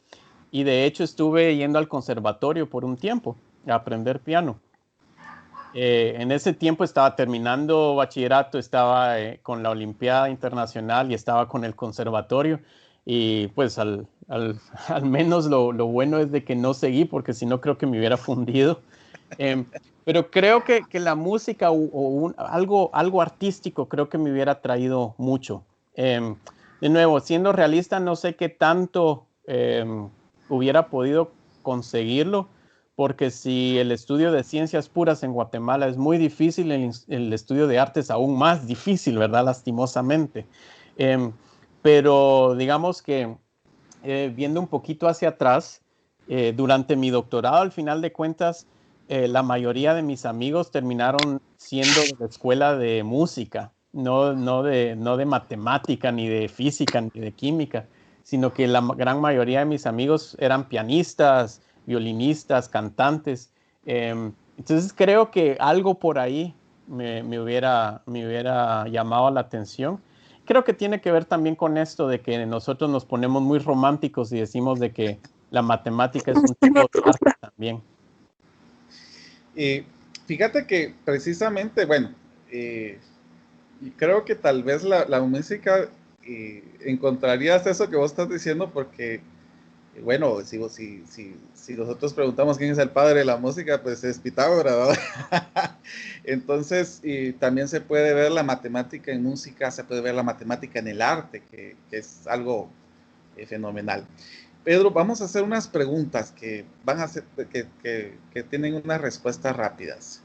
Y de hecho estuve yendo al conservatorio por un tiempo a aprender piano. En ese tiempo estaba terminando bachillerato, estaba con la Olimpiada Internacional y estaba con el conservatorio. Y pues al menos lo bueno es de que no seguí, porque si no creo que me hubiera fundido. Eh, pero creo que la música algo artístico creo que me hubiera traído mucho. De nuevo, siendo realista, no sé qué tanto hubiera podido conseguirlo, porque si el estudio de ciencias puras en Guatemala es muy difícil, el estudio de arte es aún más difícil, ¿verdad? Lastimosamente. Pero digamos que viendo un poquito hacia atrás, durante mi doctorado, al final de cuentas, la mayoría de mis amigos terminaron siendo de la escuela de música, no de matemática, ni de física, ni de química, sino que la gran mayoría de mis amigos eran pianistas, violinistas, cantantes. Entonces creo que algo por ahí me hubiera llamado la atención. Creo que tiene que ver también con esto de que nosotros nos ponemos muy románticos y decimos de que la matemática es un tipo de arte también. Fíjate que precisamente, bueno, creo que tal vez la música encontrarías eso que vos estás diciendo porque, bueno, si nosotros preguntamos quién es el padre de la música, pues es Pitágoras, ¿verdad? Entonces, también se puede ver la matemática en música, se puede ver la matemática en el arte, que es algo fenomenal. Pedro, vamos a hacer unas preguntas que van a ser, que tienen unas respuestas rápidas.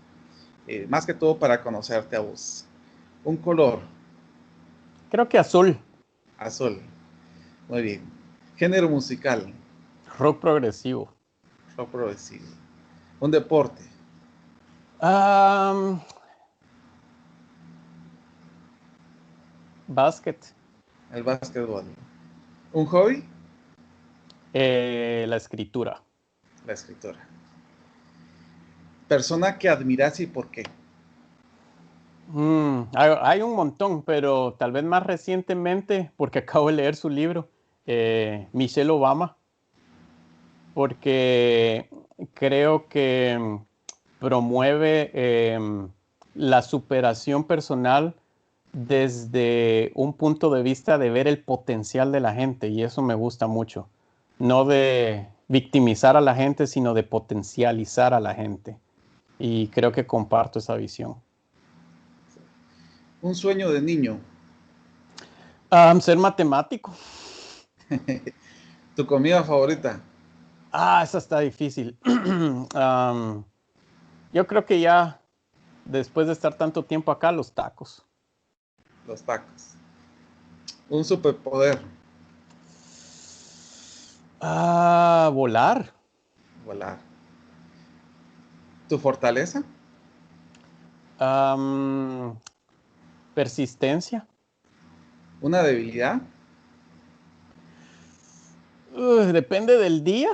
Más que todo para conocerte a vos. Un color. Creo que azul. Azul. Muy bien. Género musical. Rock progresivo. Rock progresivo. Un deporte. Básquet. El básquetbol. Un hobby. La escritura. La escritora. Persona que admiras y por qué. Hay un montón, pero tal vez más recientemente, porque acabo de leer su libro, Michelle Obama, porque creo que promueve la superación personal desde un punto de vista de ver el potencial de la gente, y eso me gusta mucho. No de victimizar a la gente, sino de potencializar a la gente. Y creo que comparto esa visión. Un sueño de niño. Ser matemático. Tu comida favorita. Esa está difícil. Yo creo que ya, después de estar tanto tiempo acá, los tacos. Los tacos. Un superpoder. Volar. Volar. Tu fortaleza. Persistencia. Una debilidad. Depende del día.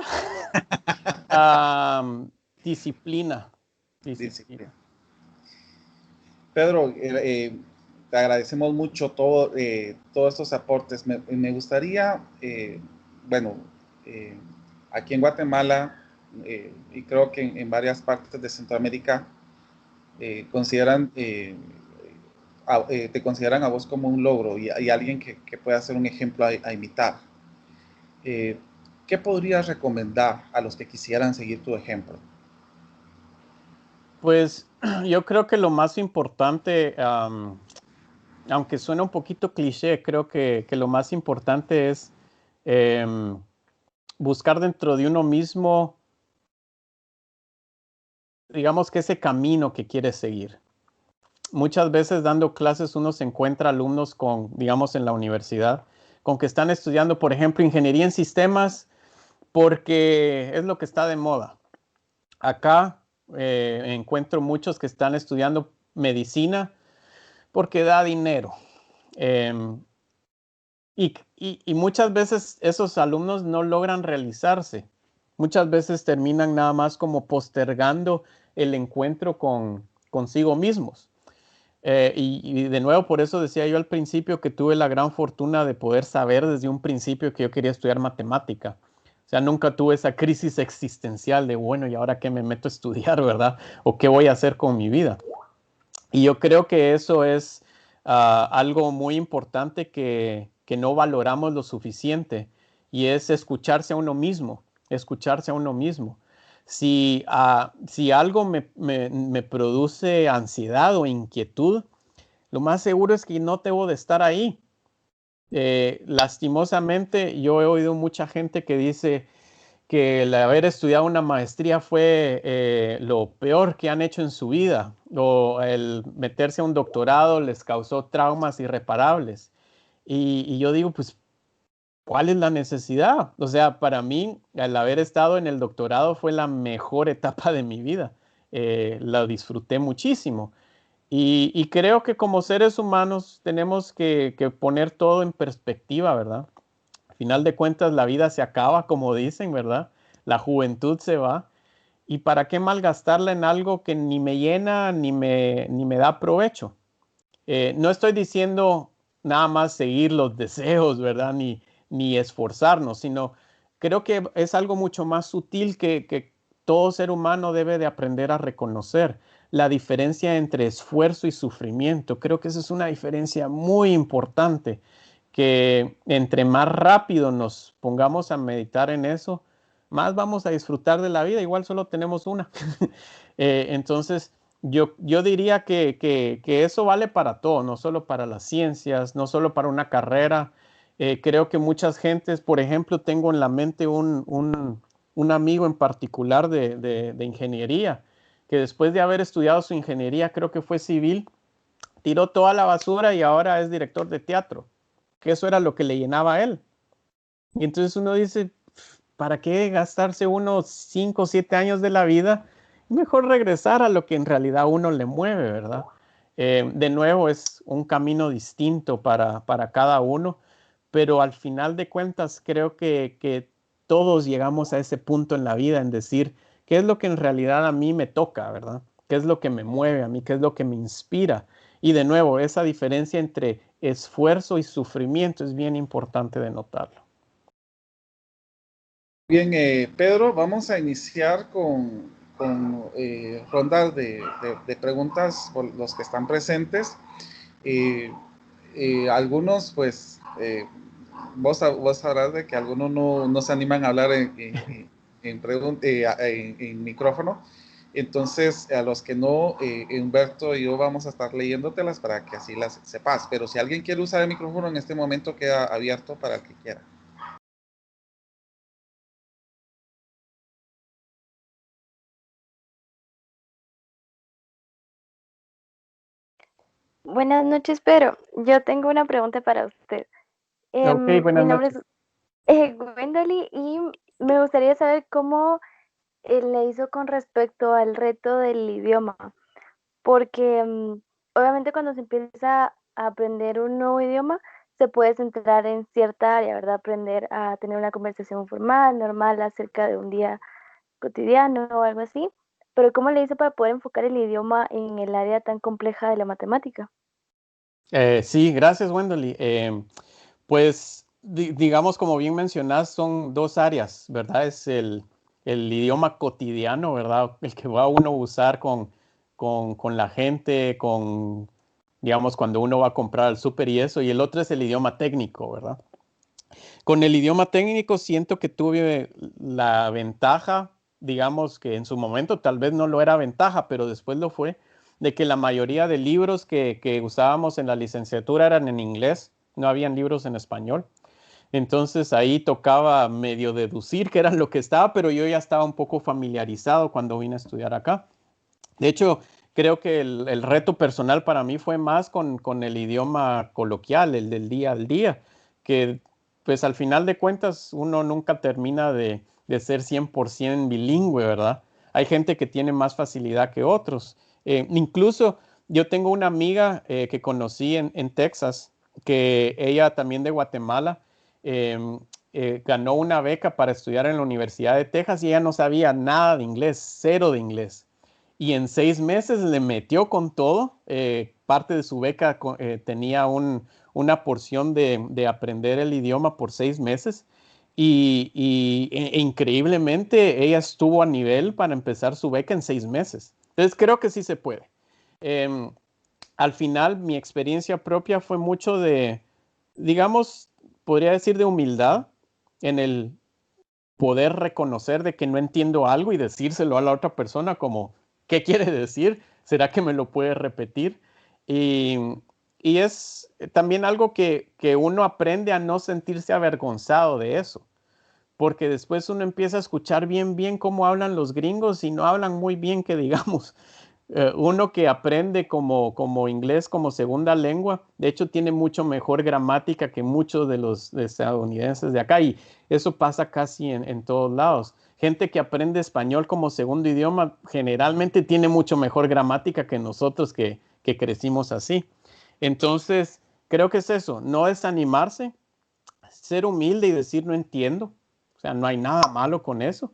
Disciplina. Disciplina. Pedro, te agradecemos mucho todos estos aportes. Me gustaría, bueno, aquí en Guatemala y creo que en varias partes de Centroamérica te consideran a vos como un logro y alguien que pueda ser un ejemplo a imitar. ¿Qué podrías recomendar a los que quisieran seguir tu ejemplo? Pues yo creo que lo más importante, aunque suena un poquito cliché, creo que lo más importante es buscar dentro de uno mismo, digamos que ese camino que quieres seguir. Muchas veces dando clases uno se encuentra alumnos con, digamos en la universidad, con que están estudiando, por ejemplo, ingeniería en sistemas porque es lo que está de moda. Acá encuentro muchos que están estudiando medicina porque da dinero. Y muchas veces esos alumnos no logran realizarse. Muchas veces terminan nada más como postergando el encuentro consigo mismos. Y de nuevo, por eso decía yo al principio que tuve la gran fortuna de poder saber desde un principio que yo quería estudiar matemática. O sea, nunca tuve esa crisis existencial de, bueno, ¿y ahora qué me meto a estudiar, verdad? ¿O qué voy a hacer con mi vida? Y yo creo que eso es algo muy importante que no valoramos lo suficiente, y es escucharse a uno mismo, escucharse a uno mismo. Si algo me produce ansiedad o inquietud, lo más seguro es que no debo de estar ahí. Lastimosamente, yo he oído mucha gente que dice que el haber estudiado una maestría fue lo peor que han hecho en su vida, o el meterse a un doctorado les causó traumas irreparables. Y yo digo, pues, ¿cuál es la necesidad? O sea, para mí, el haber estado en el doctorado fue la mejor etapa de mi vida. La disfruté muchísimo. Y creo que como seres humanos tenemos que poner todo en perspectiva, ¿verdad? Al final de cuentas, la vida se acaba, como dicen, ¿verdad? La juventud se va. ¿Y para qué malgastarla en algo que ni me llena ni me da provecho? No estoy diciendo nada más seguir los deseos, ¿verdad? Ni esforzarnos, sino creo que es algo mucho más sutil que todo ser humano debe de aprender a reconocer. La diferencia entre esfuerzo y sufrimiento. Creo que esa es una diferencia muy importante, que entre más rápido nos pongamos a meditar en eso, más vamos a disfrutar de la vida. Igual solo tenemos una. Entonces, yo diría que eso vale para todo, no solo para las ciencias, no solo para una carrera. Creo que muchas gentes, por ejemplo, tengo en la mente un amigo en particular de ingeniería, que después de haber estudiado su ingeniería, creo que fue civil, tiró toda la basura y ahora es director de teatro, que eso era lo que le llenaba a él. Y entonces uno dice, ¿para qué gastarse unos 5 o 7 años de la vida? Mejor regresar a lo que en realidad uno le mueve, ¿verdad? De nuevo, es un camino distinto para cada uno, pero al final de cuentas creo que todos llegamos a ese punto en la vida en decir, ¿qué es lo que en realidad a mí me toca, ¿verdad? ¿Qué es lo que me mueve a mí? ¿Qué es lo que me inspira? Y de nuevo, esa diferencia entre esfuerzo y sufrimiento es bien importante de notarlo. Bien, Pedro, vamos a iniciar con rondas de preguntas por los que están presentes. Algunos, pues, vos sabrás de que algunos no se animan a hablar en micrófono. Entonces, a los que no, Humberto y yo vamos a estar leyéndotelas para que así las sepas. Pero si alguien quiere usar el micrófono en este momento, queda abierto para el que quiera. Buenas noches, Pedro. Yo tengo una pregunta para usted. Ok, buenas Mi nombre noches. es Gwendolyn y me gustaría saber cómo le hizo con respecto al reto del idioma, porque obviamente cuando se empieza a aprender un nuevo idioma, se puede centrar en cierta área, ¿verdad? Aprender a tener una conversación formal, normal, acerca de un día cotidiano o algo así. Pero ¿cómo le hizo para poder enfocar el idioma en el área tan compleja de la matemática? Sí, gracias, Wendell. Pues digamos, como bien mencionas, son dos áreas, ¿verdad? Es el idioma cotidiano, ¿verdad? El que va uno a usar con la gente, digamos, cuando uno va a comprar al súper y eso, y el otro es el idioma técnico, ¿verdad? Con el idioma técnico siento que tuve la ventaja, digamos que en su momento tal vez no lo era ventaja, pero después lo fue, de que la mayoría de libros que usábamos en la licenciatura eran en inglés, no habían libros en español. Entonces ahí tocaba medio deducir qué era lo que estaba, pero yo ya estaba un poco familiarizado cuando vine a estudiar acá. De hecho, creo que el reto personal para mí fue más con el idioma coloquial, el del día al día, que pues al final de cuentas uno nunca termina de ser 100% bilingüe, ¿verdad? hay gente que tiene más facilidad que otros. Incluso yo tengo una amiga que conocí en Texas, que ella también de Guatemala, ganó una beca para estudiar en la Universidad de Texas y ella no sabía nada de inglés, cero de inglés. Y en 6 meses le metió con todo. Parte de su beca tenía una porción de aprender el idioma por 6 meses. Increíblemente ella estuvo a nivel para empezar su beca en 6 meses. Entonces creo que sí se puede. Al final mi experiencia propia fue mucho de, digamos, podría decir de humildad en el poder reconocer de que no entiendo algo y decírselo a la otra persona como, ¿qué quiere decir? ¿Será que me lo puede repetir? Y, y es también algo que uno aprende a no sentirse avergonzado de eso, porque después uno empieza a escuchar bien cómo hablan los gringos y no hablan muy bien que digamos. Uno que aprende como inglés como segunda lengua, de hecho tiene mucho mejor gramática que muchos de los estadounidenses de acá y eso pasa casi en todos lados. Gente que aprende español como segundo idioma generalmente tiene mucho mejor gramática que nosotros que crecimos así. Entonces, creo que es eso, no desanimarse, ser humilde y decir no entiendo, o sea, no hay nada malo con eso.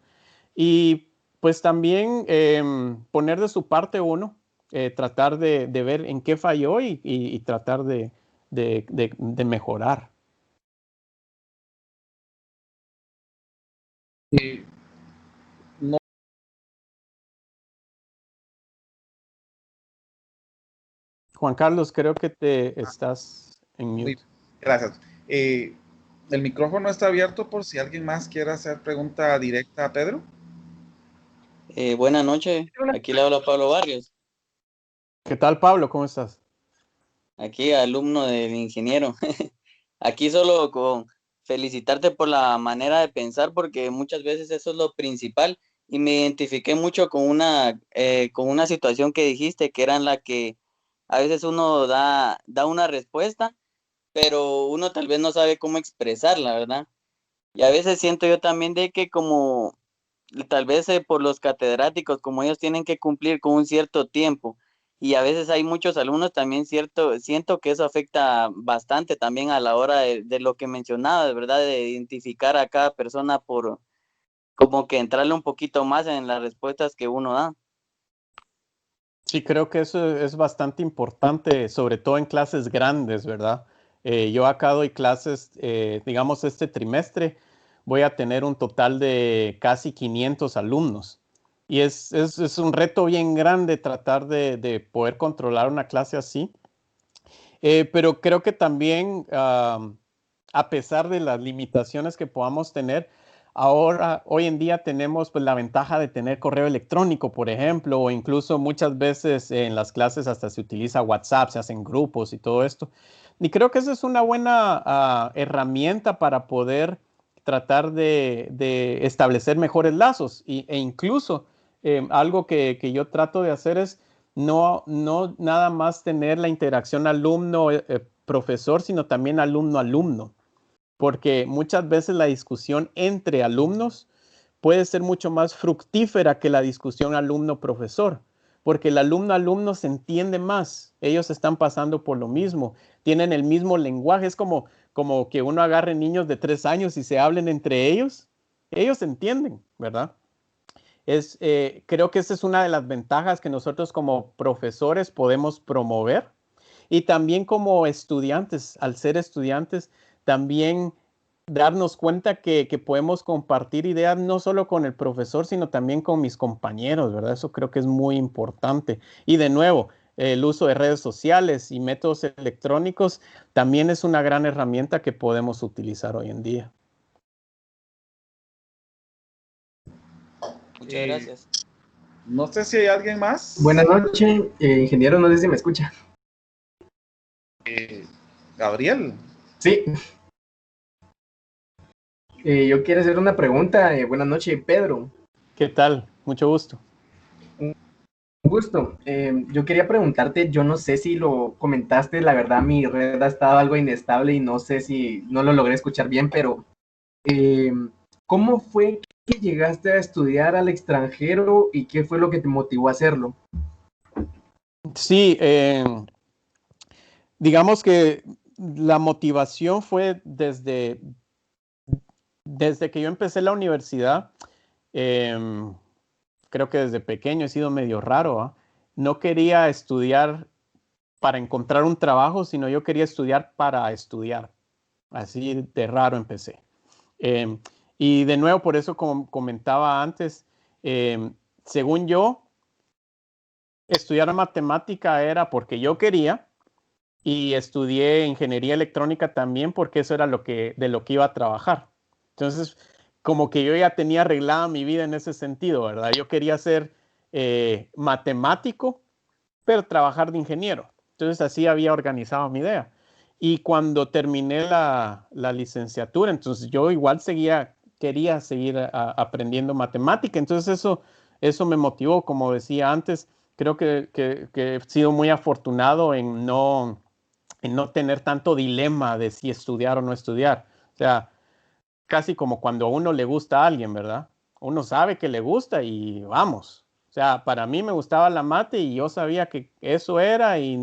Y pues también poner de su parte uno, tratar de ver en qué falló y tratar de mejorar. No, Juan Carlos, creo que te estás en muy, mute. gracias. El micrófono está abierto por si alguien más quiere hacer pregunta directa a Pedro. Buenas noches, aquí le habla Pablo Barrios, ¿Qué tal, Pablo? ¿Cómo estás? aquí alumno del ingeniero. Aquí solo con felicitarte por la manera de pensar, porque muchas veces eso es lo principal y me identifiqué mucho con una situación que dijiste, que era en la que a veces uno da una respuesta, pero uno tal vez no sabe cómo expresarla, ¿verdad? Y a veces siento yo también de que como tal vez por los catedráticos, como ellos tienen que cumplir con un cierto tiempo, y a veces hay muchos alumnos también, siento que eso afecta bastante también a la hora de lo que mencionaba, de verdad, de identificar a cada persona por como que entrarle un poquito más en las respuestas que uno da. Sí, creo que eso es bastante importante, sobre todo en clases grandes, ¿verdad? Yo acá doy clases, digamos, este trimestre voy a tener un total de casi 500 alumnos. Y es un reto bien grande tratar de poder controlar una clase así. Pero creo que también, a pesar de las limitaciones que podamos tener, ahora, hoy en día tenemos pues, la ventaja de tener correo electrónico, por ejemplo, o incluso muchas veces en las clases hasta se utiliza WhatsApp, se hacen grupos y todo esto. Y creo que esa es una buena herramienta para poder tratar de establecer mejores lazos e incluso algo que yo trato de hacer es no nada más tener la interacción alumno-profesor, sino también alumno-alumno, porque muchas veces la discusión entre alumnos puede ser mucho más fructífera que la discusión alumno-profesor, porque el alumno-alumno se entiende más, ellos están pasando por lo mismo, tienen el mismo lenguaje, es como que uno agarre niños de 3 años y se hablen entre ellos entienden, ¿verdad? Creo que esa es una de las ventajas que nosotros como profesores podemos promover y también como estudiantes, al ser estudiantes, también darnos cuenta que podemos compartir ideas no solo con el profesor, sino también con mis compañeros, ¿verdad? Eso creo que es muy importante. Y de nuevo, el uso de redes sociales y métodos electrónicos también es una gran herramienta que podemos utilizar hoy en día. Muchas gracias. No sé si hay alguien más. Buenas noches, ingeniero, no sé si me escucha. Gabriel. Sí. Yo quiero hacer una pregunta. Buenas noches, Pedro. ¿Qué tal? Mucho gusto. Un gusto. Yo quería preguntarte, yo no sé si lo comentaste, la verdad mi red ha estado algo inestable y no sé si no lo logré escuchar bien, pero ¿cómo fue que llegaste a estudiar al extranjero y qué fue lo que te motivó a hacerlo? Sí, digamos que la motivación fue desde que yo empecé la universidad. Creo que desde pequeño he sido medio raro, ¿ah? No quería estudiar para encontrar un trabajo, sino yo quería estudiar para estudiar. Así de raro empecé. Eh, y de nuevo, por eso, como comentaba antes, según yo, estudiar matemática era porque yo quería, y estudié ingeniería electrónica también porque eso era de lo que iba a trabajar. Entonces, como que yo ya tenía arreglada mi vida en ese sentido, ¿verdad? Yo quería ser matemático, pero trabajar de ingeniero. Entonces, así había organizado mi idea. Y cuando terminé la licenciatura, entonces yo igual quería seguir aprendiendo matemática. Entonces, eso me motivó, como decía antes. Creo que he sido muy afortunado en no tener tanto dilema de si estudiar o no estudiar. O sea, casi como cuando a uno le gusta a alguien, ¿verdad? Uno sabe que le gusta y vamos. O sea, para mí me gustaba la mate y yo sabía que eso era y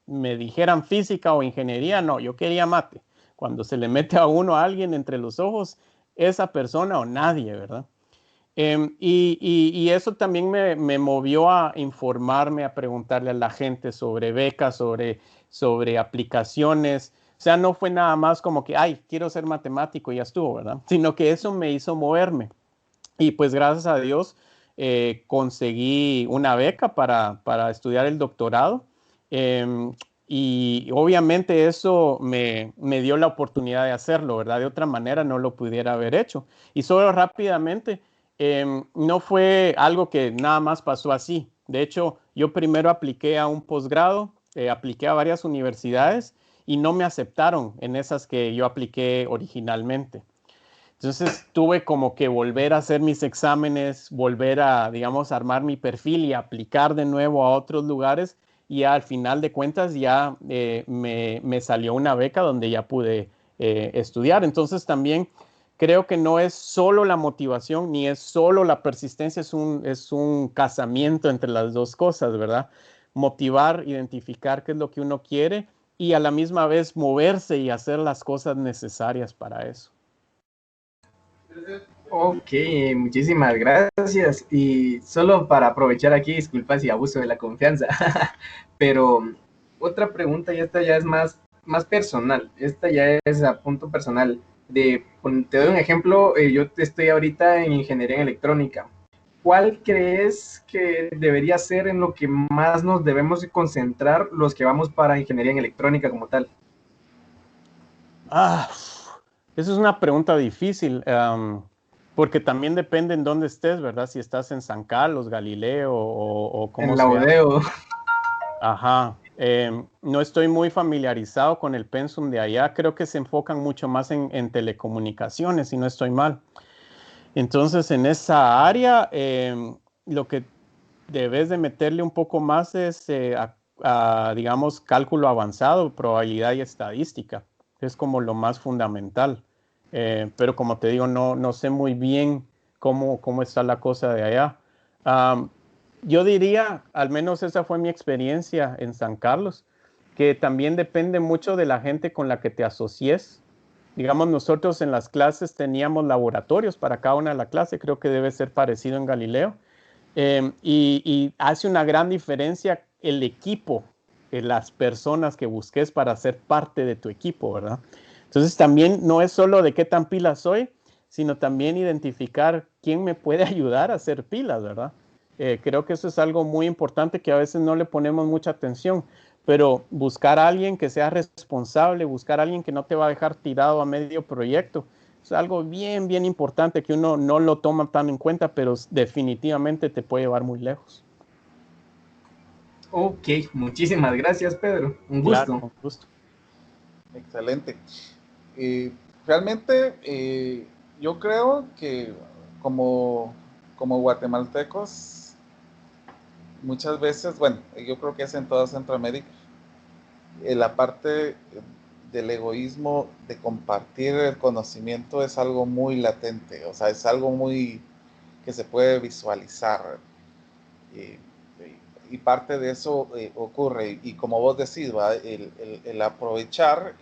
me dijeran física o ingeniería, no, yo quería mate. Cuando se le mete a uno a alguien entre los ojos, esa persona o nadie, ¿verdad? Y eso también me movió a informarme, a preguntarle a la gente sobre becas, sobre aplicaciones. O sea, no fue nada más como que, ay, quiero ser matemático y ya estuvo, ¿verdad? Sino que eso me hizo moverme. Y pues gracias a Dios conseguí una beca para estudiar el doctorado. Em, y obviamente eso me dio la oportunidad de hacerlo, ¿verdad? De otra manera no lo pudiera haber hecho. Y solo rápidamente, no fue algo que nada más pasó así. De hecho, yo primero apliqué a un posgrado, apliqué a varias universidades y no me aceptaron en esas que yo apliqué originalmente. Entonces tuve como que volver a hacer mis exámenes, volver a, digamos, armar mi perfil y aplicar de nuevo a otros lugares. Y al final de cuentas ya me salió una beca donde ya pude estudiar. Entonces también creo que no es solo la motivación ni es solo la persistencia, es un casamiento entre las dos cosas, ¿verdad? Motivar, identificar qué es lo que uno quiere y a la misma vez moverse y hacer las cosas necesarias para eso. Ok, muchísimas gracias. Y solo para aprovechar aquí, disculpa si abuso de la confianza, pero otra pregunta, y esta ya es más personal, esta ya es a punto personal. Te doy un ejemplo, yo estoy ahorita en ingeniería en electrónica. ¿Cuál crees que debería ser en lo que más nos debemos concentrar los que vamos para ingeniería en electrónica como tal? Ah, esa es una pregunta difícil, porque también depende en dónde estés, ¿verdad? Si estás en San Carlos, Galileo o cómo En se llama. Laudeo. Ajá. No estoy muy familiarizado con el pensum de allá. Creo que se enfocan mucho más en telecomunicaciones, si no estoy mal. Entonces, en esa área, lo que debes de meterle un poco más es, digamos, cálculo avanzado, probabilidad y estadística. Es como lo más fundamental. Pero como te digo, no sé muy bien cómo está la cosa de allá. Um, yo diría, al menos esa fue mi experiencia en San Carlos, que también depende mucho de la gente con la que te asocies. Digamos, nosotros en las clases teníamos laboratorios para cada una de las clases, creo que debe ser parecido en Galileo. Y hace una gran diferencia el equipo, las personas que busques para ser parte de tu equipo, ¿verdad? Entonces también no es solo de qué tan pila soy, sino también identificar quién me puede ayudar a hacer pilas, ¿verdad? Creo que eso es algo muy importante que a veces no le ponemos mucha atención, pero buscar a alguien que sea responsable, buscar a alguien que no te va a dejar tirado a medio proyecto, es algo bien importante que uno no lo toma tan en cuenta, pero definitivamente te puede llevar muy lejos. Ok, muchísimas gracias, Pedro. Un Claro, gusto. con gusto. Excelente. Realmente yo creo que como, como guatemaltecos, muchas veces, bueno, yo creo que es en toda Centroamérica, la parte del egoísmo de compartir el conocimiento es algo muy latente, o sea, es algo muy que se puede visualizar. Y, y parte de eso ocurre, y como vos decís, ¿va? El aprovechar,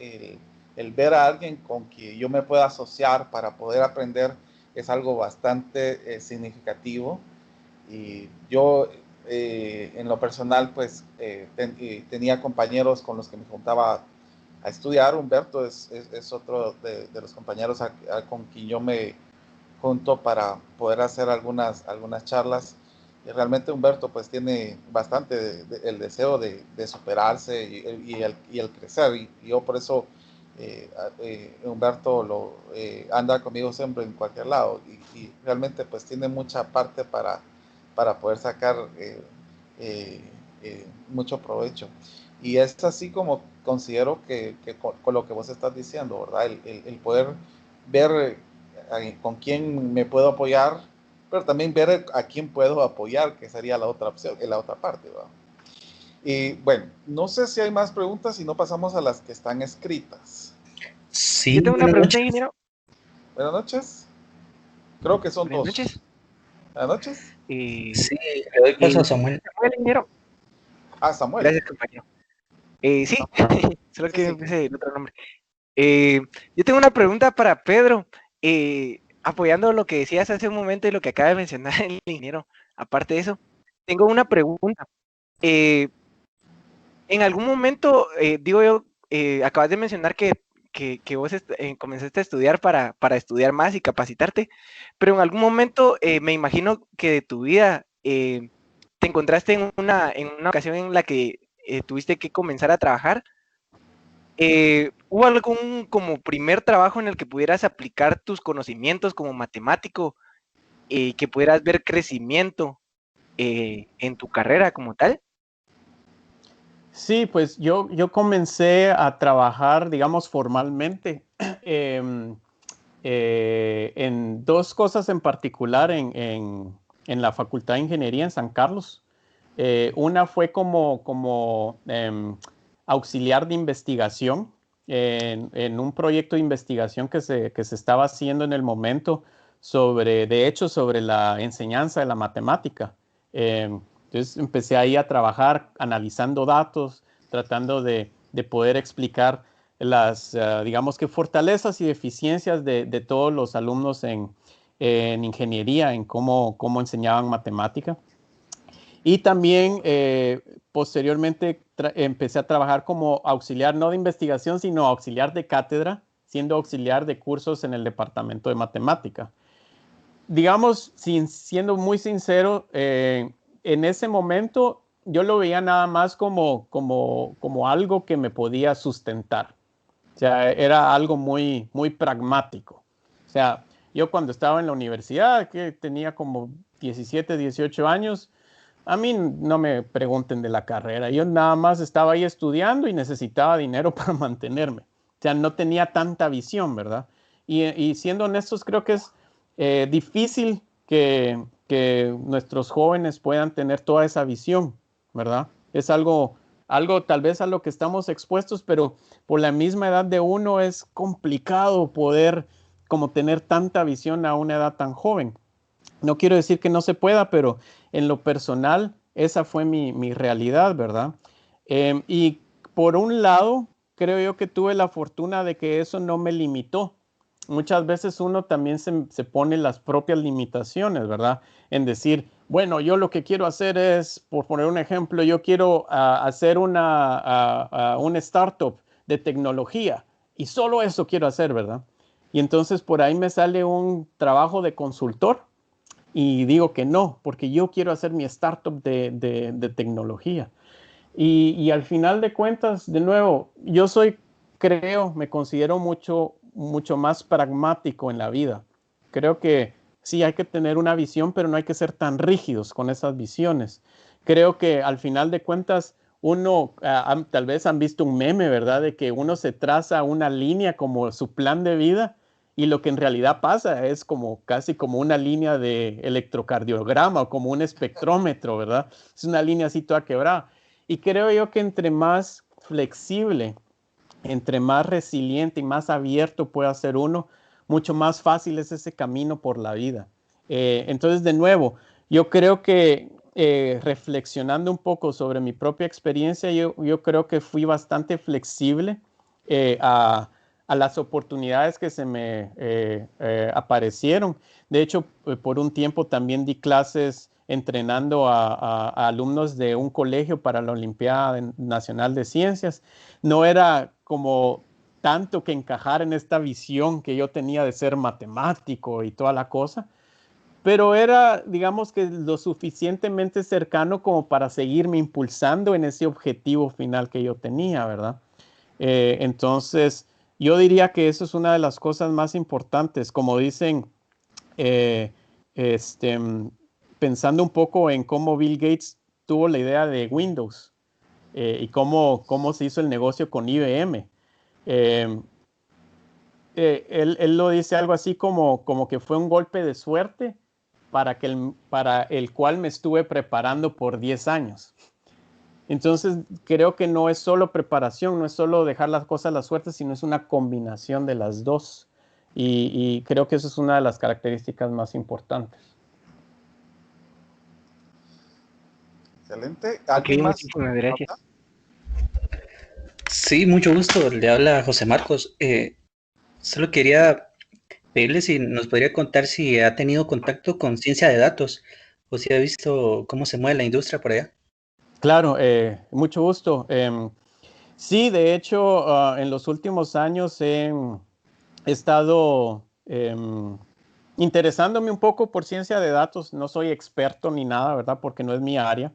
el ver a alguien con quien yo me pueda asociar para poder aprender es algo bastante significativo. Y yo en lo personal pues tenía compañeros con los que me juntaba a estudiar. Humberto es otro de los compañeros con quien yo me junto para poder hacer algunas charlas. Y realmente Humberto pues tiene bastante el deseo de superarse y el crecer. Y yo por eso Humberto anda conmigo siempre en cualquier lado. Y realmente pues tiene mucha parte para poder sacar mucho provecho. Y es así como considero que con lo que vos estás diciendo, ¿verdad? El poder ver con quién me puedo apoyar, pero también ver a quién puedo apoyar, que sería la otra opción, la otra parte, ¿verdad? Y bueno, no sé si hay más preguntas, si no pasamos a las que están escritas. Sí, Yo tengo una pregunta, ingeniero. Buenas noches. Creo que son Buenas dos. noches. Buenas noches. sí, le doy paso a Samuel. Samuel, ingeniero. Samuel. Gracias, compañero. Sí, solo que me puse el otro nombre. Yo tengo una pregunta para Pedro, apoyando lo que decías hace un momento y lo que acaba de mencionar el ingeniero. Aparte de eso, tengo una pregunta. En algún momento, digo yo, acabas de mencionar que vos comenzaste a estudiar para estudiar más y capacitarte, pero en algún momento me imagino que de tu vida te encontraste en una ocasión en la que tuviste que comenzar a trabajar. ¿Hubo algún como primer trabajo en el que pudieras aplicar tus conocimientos como matemático y que pudieras ver crecimiento en tu carrera como tal? Sí, pues yo comencé a trabajar, digamos, formalmente en dos cosas en particular en la Facultad de Ingeniería en San Carlos. Una fue como auxiliar de investigación en un proyecto de investigación que se estaba haciendo en el momento de hecho, sobre la enseñanza de la matemática. Entonces empecé ahí a trabajar analizando datos, tratando de poder explicar las, digamos que fortalezas y deficiencias de todos los alumnos en ingeniería, en cómo enseñaban matemática. Y también posteriormente empecé a trabajar como auxiliar, no de investigación, sino auxiliar de cátedra, siendo auxiliar de cursos en el departamento de matemática. Digamos, siendo muy sincero, en ese momento yo lo veía nada más como algo que me podía sustentar. O sea, era algo muy, muy pragmático. O sea, yo cuando estaba en la universidad, que tenía como 17, 18 años, a mí no me pregunten de la carrera. Yo nada más estaba ahí estudiando y necesitaba dinero para mantenerme. O sea, no tenía tanta visión, ¿verdad? Y siendo honestos, creo que es difícil que nuestros jóvenes puedan tener toda esa visión, ¿verdad? Es algo tal vez a lo que estamos expuestos, pero por la misma edad de uno es complicado poder como tener tanta visión a una edad tan joven. No quiero decir que no se pueda, pero en lo personal esa fue mi realidad, ¿verdad? Y por un lado, creo yo que tuve la fortuna de que eso no me limitó. Muchas veces uno también se pone las propias limitaciones, ¿verdad? En decir, bueno, yo lo que quiero hacer es, por poner un ejemplo, yo quiero hacer una startup de tecnología y solo eso quiero hacer, ¿verdad? Y entonces por ahí me sale un trabajo de consultor y digo que no, porque yo quiero hacer mi startup de tecnología. Y al final de cuentas, de nuevo, yo me considero mucho más pragmático en la vida. Creo que sí hay que tener una visión, pero no hay que ser tan rígidos con esas visiones. Creo que al final de cuentas, tal vez han visto un meme, ¿verdad? De que uno se traza una línea como su plan de vida y lo que en realidad pasa es casi como una línea de electrocardiograma o como un espectrómetro, ¿verdad? Es una línea así toda quebrada. Y creo yo que entre más flexible entre más resiliente y más abierto pueda ser uno, mucho más fácil es ese camino por la vida. Entonces, de nuevo, yo creo que reflexionando un poco sobre mi propia experiencia, yo creo que fui bastante flexible a las oportunidades que se me aparecieron. De hecho, por un tiempo también di clases entrenando a alumnos de un colegio para la Olimpiada Nacional de Ciencias. No era como tanto que encajar en esta visión que yo tenía de ser matemático y toda la cosa, pero era, digamos que lo suficientemente cercano como para seguirme impulsando en ese objetivo final que yo tenía, ¿verdad? Entonces, yo diría que eso es una de las cosas más importantes, como dicen, eh, este, pensando un poco en cómo Bill Gates tuvo la idea de Windows y cómo se hizo el negocio con IBM. Eh, él lo dice algo así como que fue un golpe de suerte para el cual me estuve preparando por 10 años. Entonces, creo que no es solo preparación, no es solo dejar las cosas a la suerte, sino es una combinación de las dos. Y creo que eso es una de las características más importantes. Excelente. Ok, ¿Alguien más? muchísimas gracias. Sí, mucho gusto. Le habla José Marcos. Solo quería pedirle si nos podría contar si ha tenido contacto con ciencia de datos o si ha visto cómo se mueve la industria por allá. Claro, mucho gusto. Sí, de hecho, en los últimos años he estado interesándome un poco por ciencia de datos. No soy experto ni nada, ¿verdad? Porque no es mi área,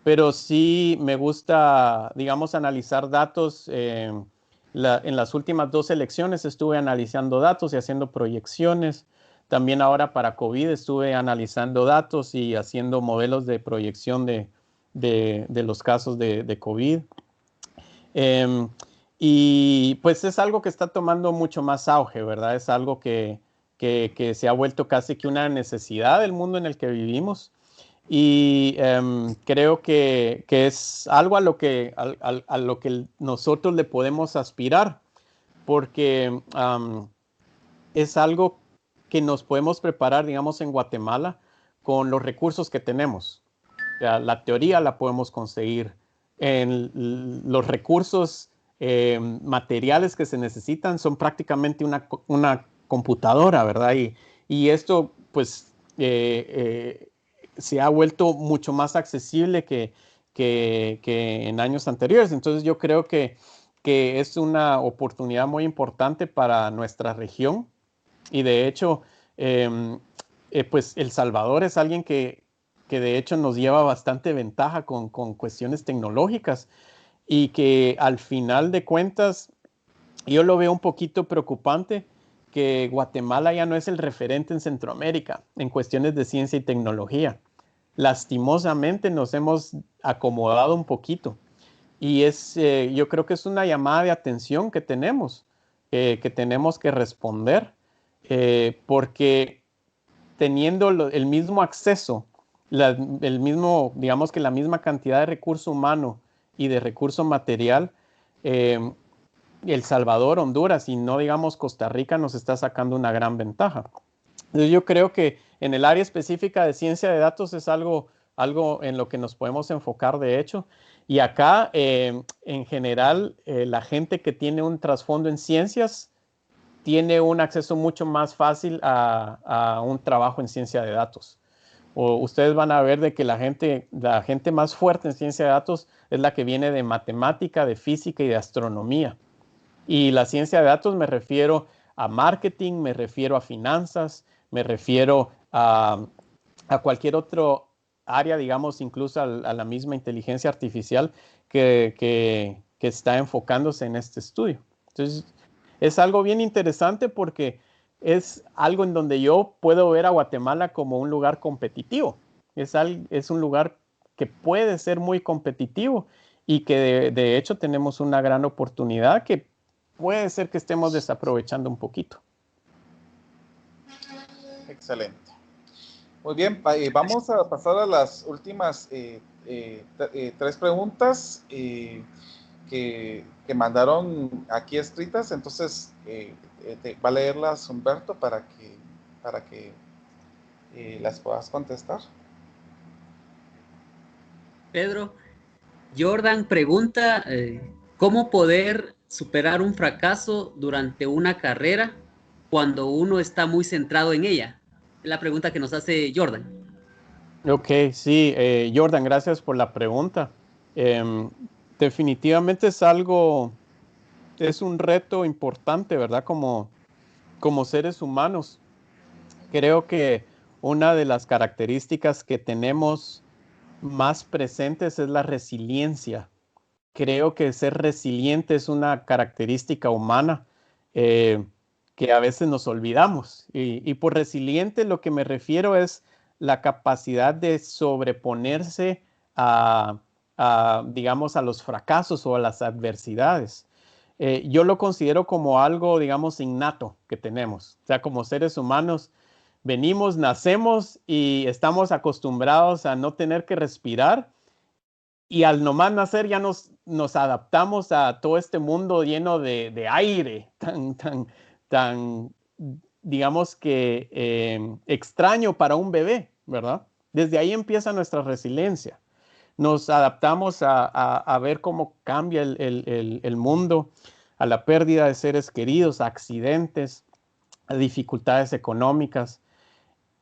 pero sí me gusta, digamos, analizar datos. En las últimas 2 elecciones estuve analizando datos y haciendo proyecciones. También ahora para COVID estuve analizando datos y haciendo modelos de proyección de los casos de COVID. Eh, y pues es algo que está tomando mucho más auge, ¿verdad? Es algo que se ha vuelto casi que una necesidad del mundo en el que vivimos. Y creo que es algo a lo que nosotros le podemos aspirar, porque es algo que nos podemos preparar, digamos, en Guatemala con los recursos que tenemos. O sea, la teoría la podemos conseguir en los recursos materiales que se necesitan, son prácticamente una computadora, ¿verdad? Y esto, pues, se ha vuelto mucho más accesible que en años anteriores. Entonces, yo creo que es una oportunidad muy importante para nuestra región. Y de hecho, pues El Salvador es alguien que de hecho nos lleva bastante ventaja con cuestiones tecnológicas y que al final de cuentas yo lo veo un poquito preocupante que Guatemala ya no es el referente en Centroamérica en cuestiones de ciencia y tecnología. Lastimosamente nos hemos acomodado un poquito y yo creo que es una llamada de atención que tenemos que responder, porque teniendo el mismo acceso, digamos que la misma cantidad de recurso humano y de recurso material, eh, El Salvador, Honduras y no digamos Costa Rica nos está sacando una gran ventaja. Entonces yo creo que en el área específica de ciencia de datos es algo en lo que nos podemos enfocar de hecho. Y acá, en general, la gente que tiene un trasfondo en ciencias tiene un acceso mucho más fácil a un trabajo en ciencia de datos. O ustedes van a ver de que la gente más fuerte en ciencia de datos es la que viene de matemática, de física y de astronomía. Y la ciencia de datos me refiero a marketing, me refiero a finanzas, me refiero a cualquier otro área, digamos, incluso a la misma inteligencia artificial que está enfocándose en este estudio. Entonces, es algo bien interesante porque es algo en donde yo puedo ver a Guatemala como un lugar competitivo. Es un lugar que puede ser muy competitivo y que de hecho tenemos una gran oportunidad que puede ser que estemos desaprovechando un poquito. Excelente. Muy bien, vamos a pasar a las últimas 3 preguntas. que mandaron aquí escritas, entonces va a leerlas Humberto para que las puedas contestar. Pedro, Jordan pregunta, ¿cómo poder superar un fracaso durante una carrera cuando uno está muy centrado en ella? Es la pregunta que nos hace Jordan. Ok, sí, Jordan, gracias por la pregunta. Definitivamente es un reto importante, ¿verdad? Como seres humanos. Creo que una de las características que tenemos más presentes es la resiliencia. Creo que ser resiliente es una característica humana eh, que a veces nos olvidamos. Y por resiliente lo que me refiero es la capacidad de sobreponerse digamos, a los fracasos o a las adversidades. Yo lo considero como algo, digamos, innato que tenemos. O sea, como seres humanos, venimos, nacemos y estamos acostumbrados a no tener que respirar. Y al nomás nacer ya nos adaptamos a todo este mundo lleno de aire tan, digamos que extraño para un bebé, ¿verdad? Desde ahí empieza nuestra resiliencia. Nos adaptamos a ver cómo cambia el mundo, a la pérdida de seres queridos, a accidentes, a dificultades económicas.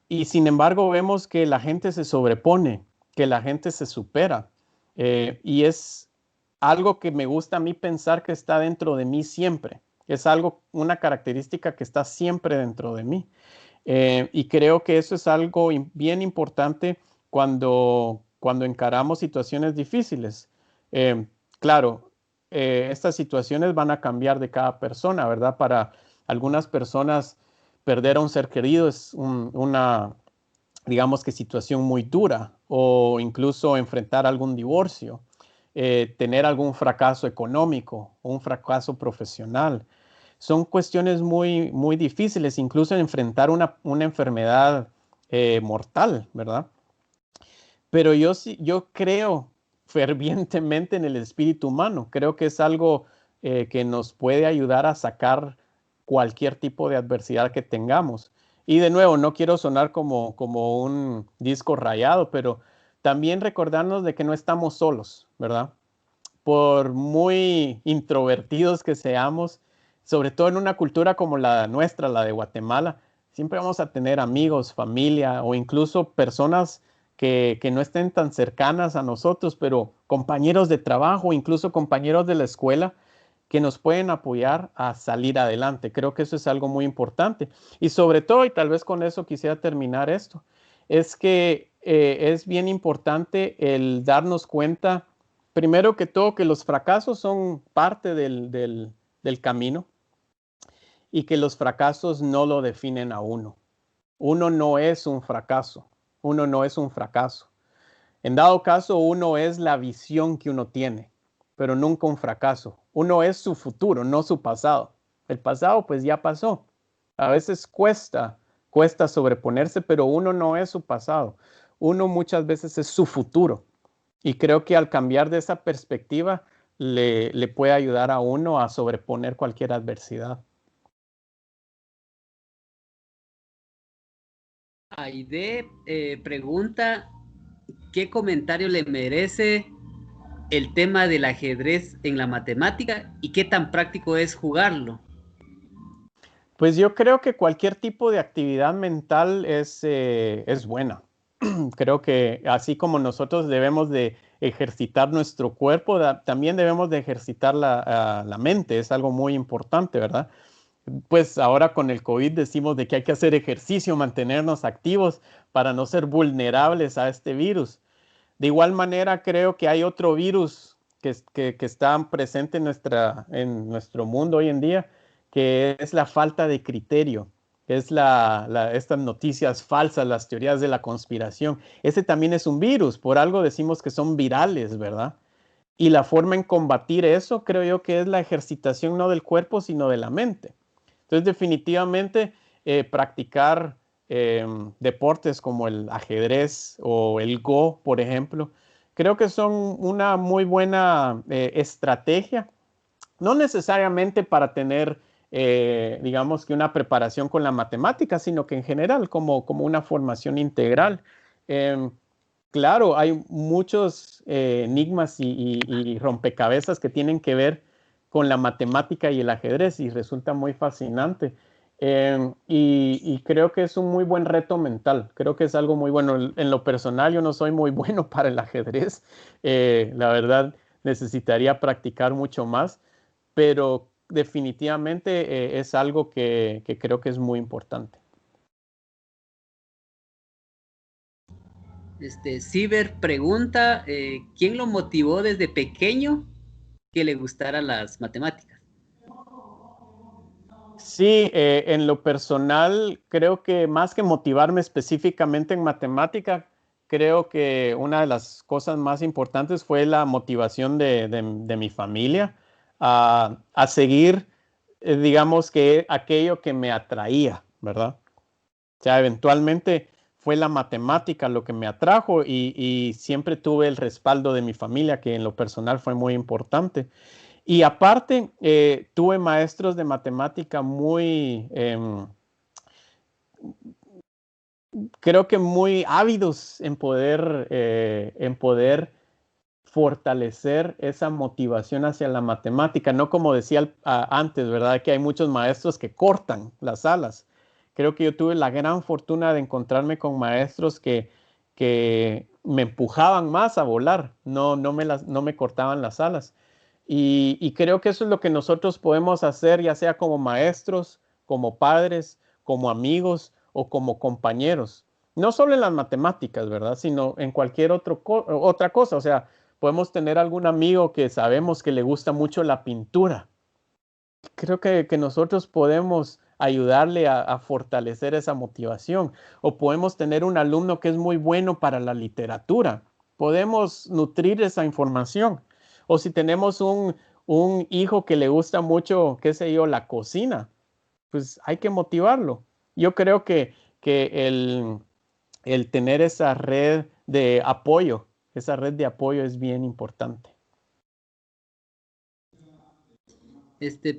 Y sin embargo vemos que la gente se sobrepone, que la gente se supera. Y es algo que me gusta a mí pensar que está dentro de mí siempre. Es algo, una característica que está siempre dentro de mí. Y creo que eso es algo bien importante cuando encaramos situaciones difíciles. Claro, estas situaciones van a cambiar de cada persona, ¿verdad? Para algunas personas perder a un ser querido es una, digamos que situación muy dura, o incluso enfrentar algún divorcio, tener algún fracaso económico o un fracaso profesional. Son cuestiones muy, muy difíciles, incluso enfrentar una enfermedad mortal, ¿verdad? Pero yo creo fervientemente en el espíritu humano. Creo que es algo que nos puede ayudar a sacar cualquier tipo de adversidad que tengamos. Y de nuevo, no quiero sonar como un disco rayado, pero también recordarnos de que no estamos solos, ¿verdad? Por muy introvertidos que seamos, sobre todo en una cultura como la nuestra, la de Guatemala, siempre vamos a tener amigos, familia o incluso personas que no estén tan cercanas a nosotros, pero compañeros de trabajo, incluso compañeros de la escuela, que nos pueden apoyar a salir adelante. Creo que eso es algo muy importante. Y sobre todo, y tal vez con eso quisiera terminar esto, es que es bien importante el darnos cuenta, primero que todo, que los fracasos son parte del camino y que los fracasos no lo definen a uno. Uno no es un fracaso. Uno no es un fracaso. En dado caso, uno es la visión que uno tiene, pero nunca un fracaso. Uno es su futuro, no su pasado. El pasado pues ya pasó. A veces cuesta sobreponerse, pero uno no es su pasado. Uno muchas veces es su futuro. Y creo que al cambiar de esa perspectiva le puede ayudar a uno a sobreponer cualquier adversidad. Aide pregunta, ¿qué comentario le merece el tema del ajedrez en la matemática y qué tan práctico es jugarlo? Pues yo creo que cualquier tipo de actividad mental es buena. Creo que así como nosotros debemos de ejercitar nuestro cuerpo, también debemos de ejercitar la mente. Es algo muy importante, ¿verdad? Pues ahora con el COVID decimos de que hay que hacer ejercicio, mantenernos activos para no ser vulnerables a este virus. De igual manera, creo que hay otro virus que está presente en nuestro mundo hoy en día, que es la falta de criterio, es estas noticias falsas, las teorías de la conspiración. Ese también es un virus, por algo decimos que son virales, ¿verdad? Y la forma en combatir eso, creo yo que es la ejercitación no del cuerpo, sino de la mente. Entonces, definitivamente, practicar deportes como el ajedrez o el Go, por ejemplo, creo que son una muy buena estrategia, no necesariamente para tener, digamos que una preparación con la matemática, sino que en general como una formación integral. Claro, hay muchos enigmas y rompecabezas que tienen que ver con la matemática y el ajedrez y resulta muy fascinante. Y creo que es un muy buen reto mental, creo que es algo muy bueno. En lo personal yo no soy muy bueno para el ajedrez, la verdad necesitaría practicar mucho más, pero definitivamente es algo que creo que es muy importante. Ciber pregunta, ¿quién lo motivó desde pequeño que le gustaran las matemáticas? Sí, en lo personal, creo que más que motivarme específicamente en matemática, creo que una de las cosas más importantes fue la motivación de mi familia a seguir, digamos que aquello que me atraía, ¿verdad? O sea, eventualmente fue la matemática lo que me atrajo y siempre tuve el respaldo de mi familia, que en lo personal fue muy importante. Y aparte, tuve maestros de matemática muy, creo que muy ávidos en poder fortalecer esa motivación hacia la matemática, no como decía antes, ¿verdad? Que hay muchos maestros que cortan las alas. Creo que yo tuve la gran fortuna de encontrarme con maestros que me empujaban más a volar, no me cortaban las alas. Y creo que eso es lo que nosotros podemos hacer, ya sea como maestros, como padres, como amigos o como compañeros. No solo en las matemáticas, ¿verdad? Sino en cualquier otra cosa. O sea, podemos tener algún amigo que sabemos que le gusta mucho la pintura. Creo que nosotros podemos ayudarle a fortalecer esa motivación. O podemos tener un alumno que es muy bueno para la literatura. Podemos nutrir esa información. O si tenemos un hijo que le gusta mucho, qué sé yo, la cocina, pues hay que motivarlo. Yo creo que el tener esa red de apoyo es bien importante.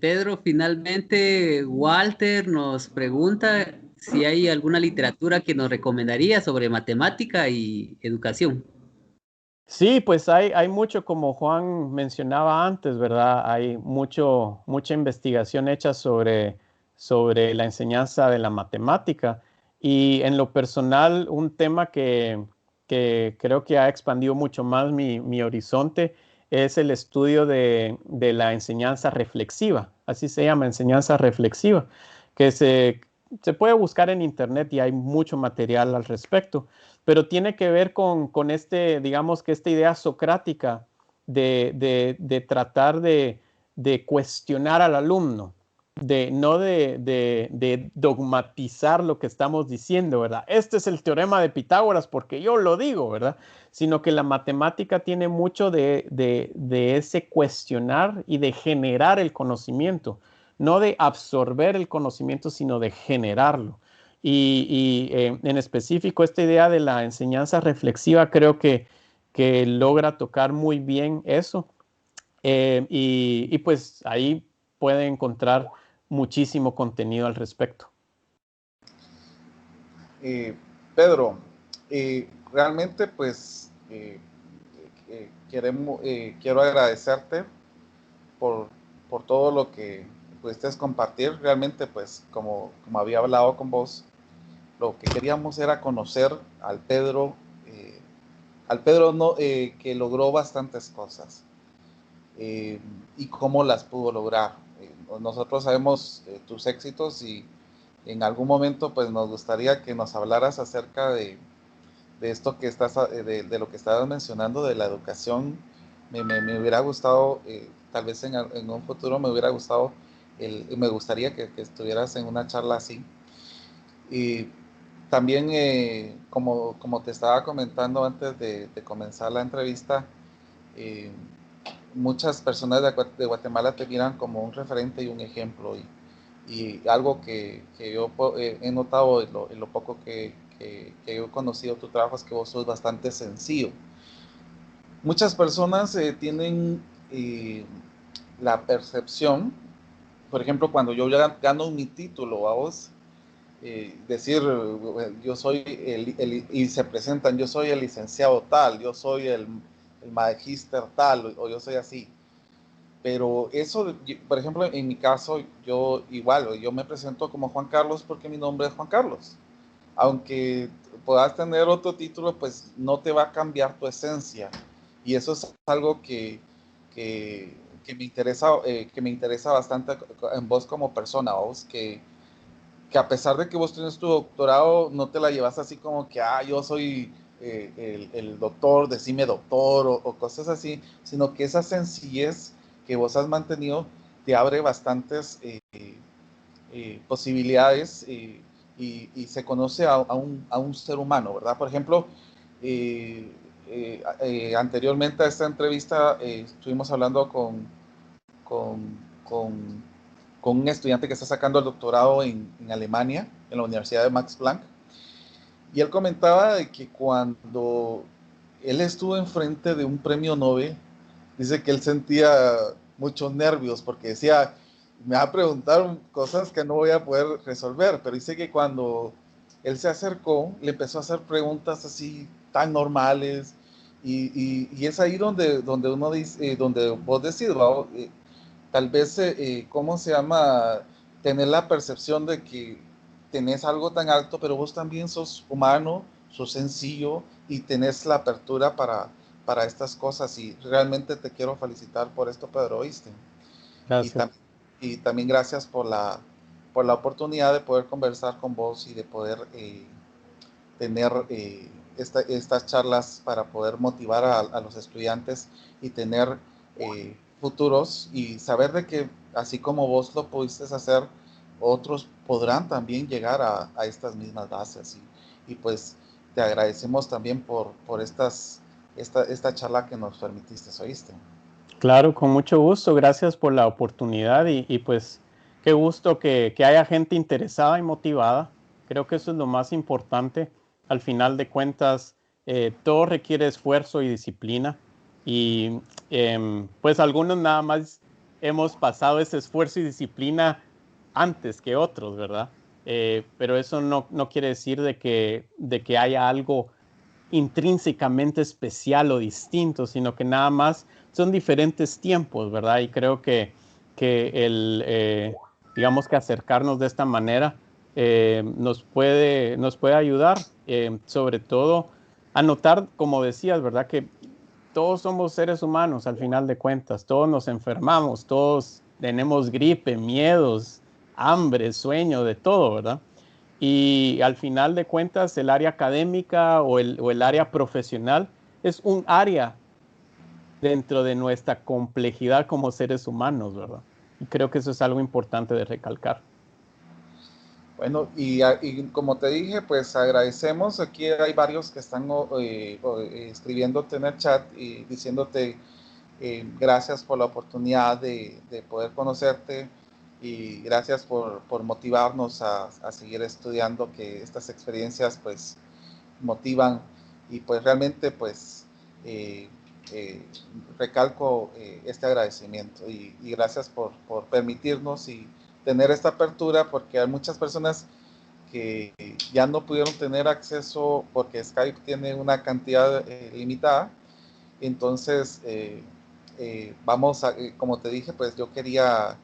Pedro, finalmente Walter nos pregunta si hay alguna literatura que nos recomendaría sobre matemática y educación. Sí, pues hay mucho, como Juan mencionaba antes, ¿verdad? Hay mucha investigación hecha sobre la enseñanza de la matemática. Y en lo personal, un tema que creo que ha expandido mucho más mi horizonte es el estudio de la enseñanza reflexiva. Así se llama, enseñanza reflexiva, que se puede buscar en internet y hay mucho material al respecto, pero tiene que ver digamos que esta idea socrática de tratar de cuestionar al alumno, no de dogmatizar lo que estamos diciendo, ¿verdad? Este es el teorema de Pitágoras porque yo lo digo, ¿verdad? Sino que la matemática tiene mucho de ese cuestionar y de generar el conocimiento, no de absorber el conocimiento, sino de generarlo. En específico, esta idea de la enseñanza reflexiva creo que logra tocar muy bien eso. Y pues ahí puede encontrar muchísimo contenido al respecto. Pedro, realmente pues quiero agradecerte por, por todo lo que pudiste compartir. Realmente pues como había hablado con vos, lo que queríamos era conocer al Pedro no, que logró bastantes cosas y cómo las pudo lograr. Nosotros sabemos tus éxitos y en algún momento pues nos gustaría que nos hablaras acerca de esto que de lo que estabas mencionando, de la educación. Me hubiera gustado, tal vez en un futuro me hubiera gustado, me gustaría que estuvieras en una charla así. Y también, como te estaba comentando antes de comenzar la entrevista, eh, muchas personas de Guatemala te miran como un referente y un ejemplo. Y algo que yo he notado en lo poco que yo he conocido tu trabajo es que vos sos bastante sencillo. Muchas personas tienen la percepción, por ejemplo, cuando yo ya gano mi título, vamos, decir, yo soy y se presentan, yo soy el licenciado tal, yo soy el magíster tal, o yo soy así. Pero eso, por ejemplo, en mi caso, yo igual, yo me presento como Juan Carlos porque mi nombre es Juan Carlos. Aunque puedas tener otro título, pues no te va a cambiar tu esencia. Y eso es algo que, que me interesa bastante en vos como persona, vos, que a pesar de que vos tienes tu doctorado, no te la llevas así como que, yo soy el doctor, decime doctor o cosas así, sino que esa sencillez que vos has mantenido te abre bastantes posibilidades se conoce a un ser humano, ¿verdad? Por ejemplo, anteriormente a esta entrevista estuvimos hablando con, con, con un estudiante que está sacando el doctorado en Alemania, en la Universidad de Max Planck, y él comentaba de que cuando él estuvo enfrente de un premio Nobel, dice que él sentía muchos nervios porque decía, me va a preguntar cosas que no voy a poder resolver, pero dice que cuando él se acercó, le empezó a hacer preguntas así tan normales y es ahí donde uno dice, donde vos decís, ¿va? Tal vez, ¿cómo se llama? Tener la percepción de que tenés algo tan alto, pero vos también sos humano, sos sencillo y tenés la apertura para estas cosas. Y realmente te quiero felicitar por esto, Pedro, ¿viste? Y, Gracias. y también gracias por la oportunidad de poder conversar con vos y de poder tener estas charlas para poder motivar a los estudiantes y tener futuros y saber de que así como vos lo pudiste hacer, otros podrán también llegar a estas mismas bases. Y pues te agradecemos también por esta charla que nos permitiste, ¿oíste? Claro, con mucho gusto. Gracias por la oportunidad y pues qué gusto que haya gente interesada y motivada. Creo que eso es lo más importante. Al final de cuentas, todo requiere esfuerzo y disciplina y pues algunos nada más hemos pasado ese esfuerzo y disciplina antes que otros, ¿verdad? Pero eso no quiere decir de que haya algo intrínsecamente especial o distinto, sino que nada más son diferentes tiempos, ¿verdad? Y creo que digamos que acercarnos de esta manera nos puede ayudar, sobre todo a notar, como decías, ¿verdad? Que todos somos seres humanos al final de cuentas, todos nos enfermamos, todos tenemos gripe, miedos, hambre, sueño, de todo, ¿verdad? Y al final de cuentas, el área académica o el área profesional es un área dentro de nuestra complejidad como seres humanos, ¿verdad? Y creo que eso es algo importante de recalcar. Bueno, y como te dije, pues agradecemos. Aquí hay varios que están escribiéndote en el chat y diciéndote gracias por la oportunidad de poder conocerte y gracias por motivarnos a seguir estudiando, que estas experiencias pues motivan y pues realmente pues eh, eh, recalco este agradecimiento y gracias por permitirnos y tener esta apertura porque hay muchas personas que ya no pudieron tener acceso porque Skype tiene una cantidad limitada. Entonces, vamos a, como te dije, pues yo quería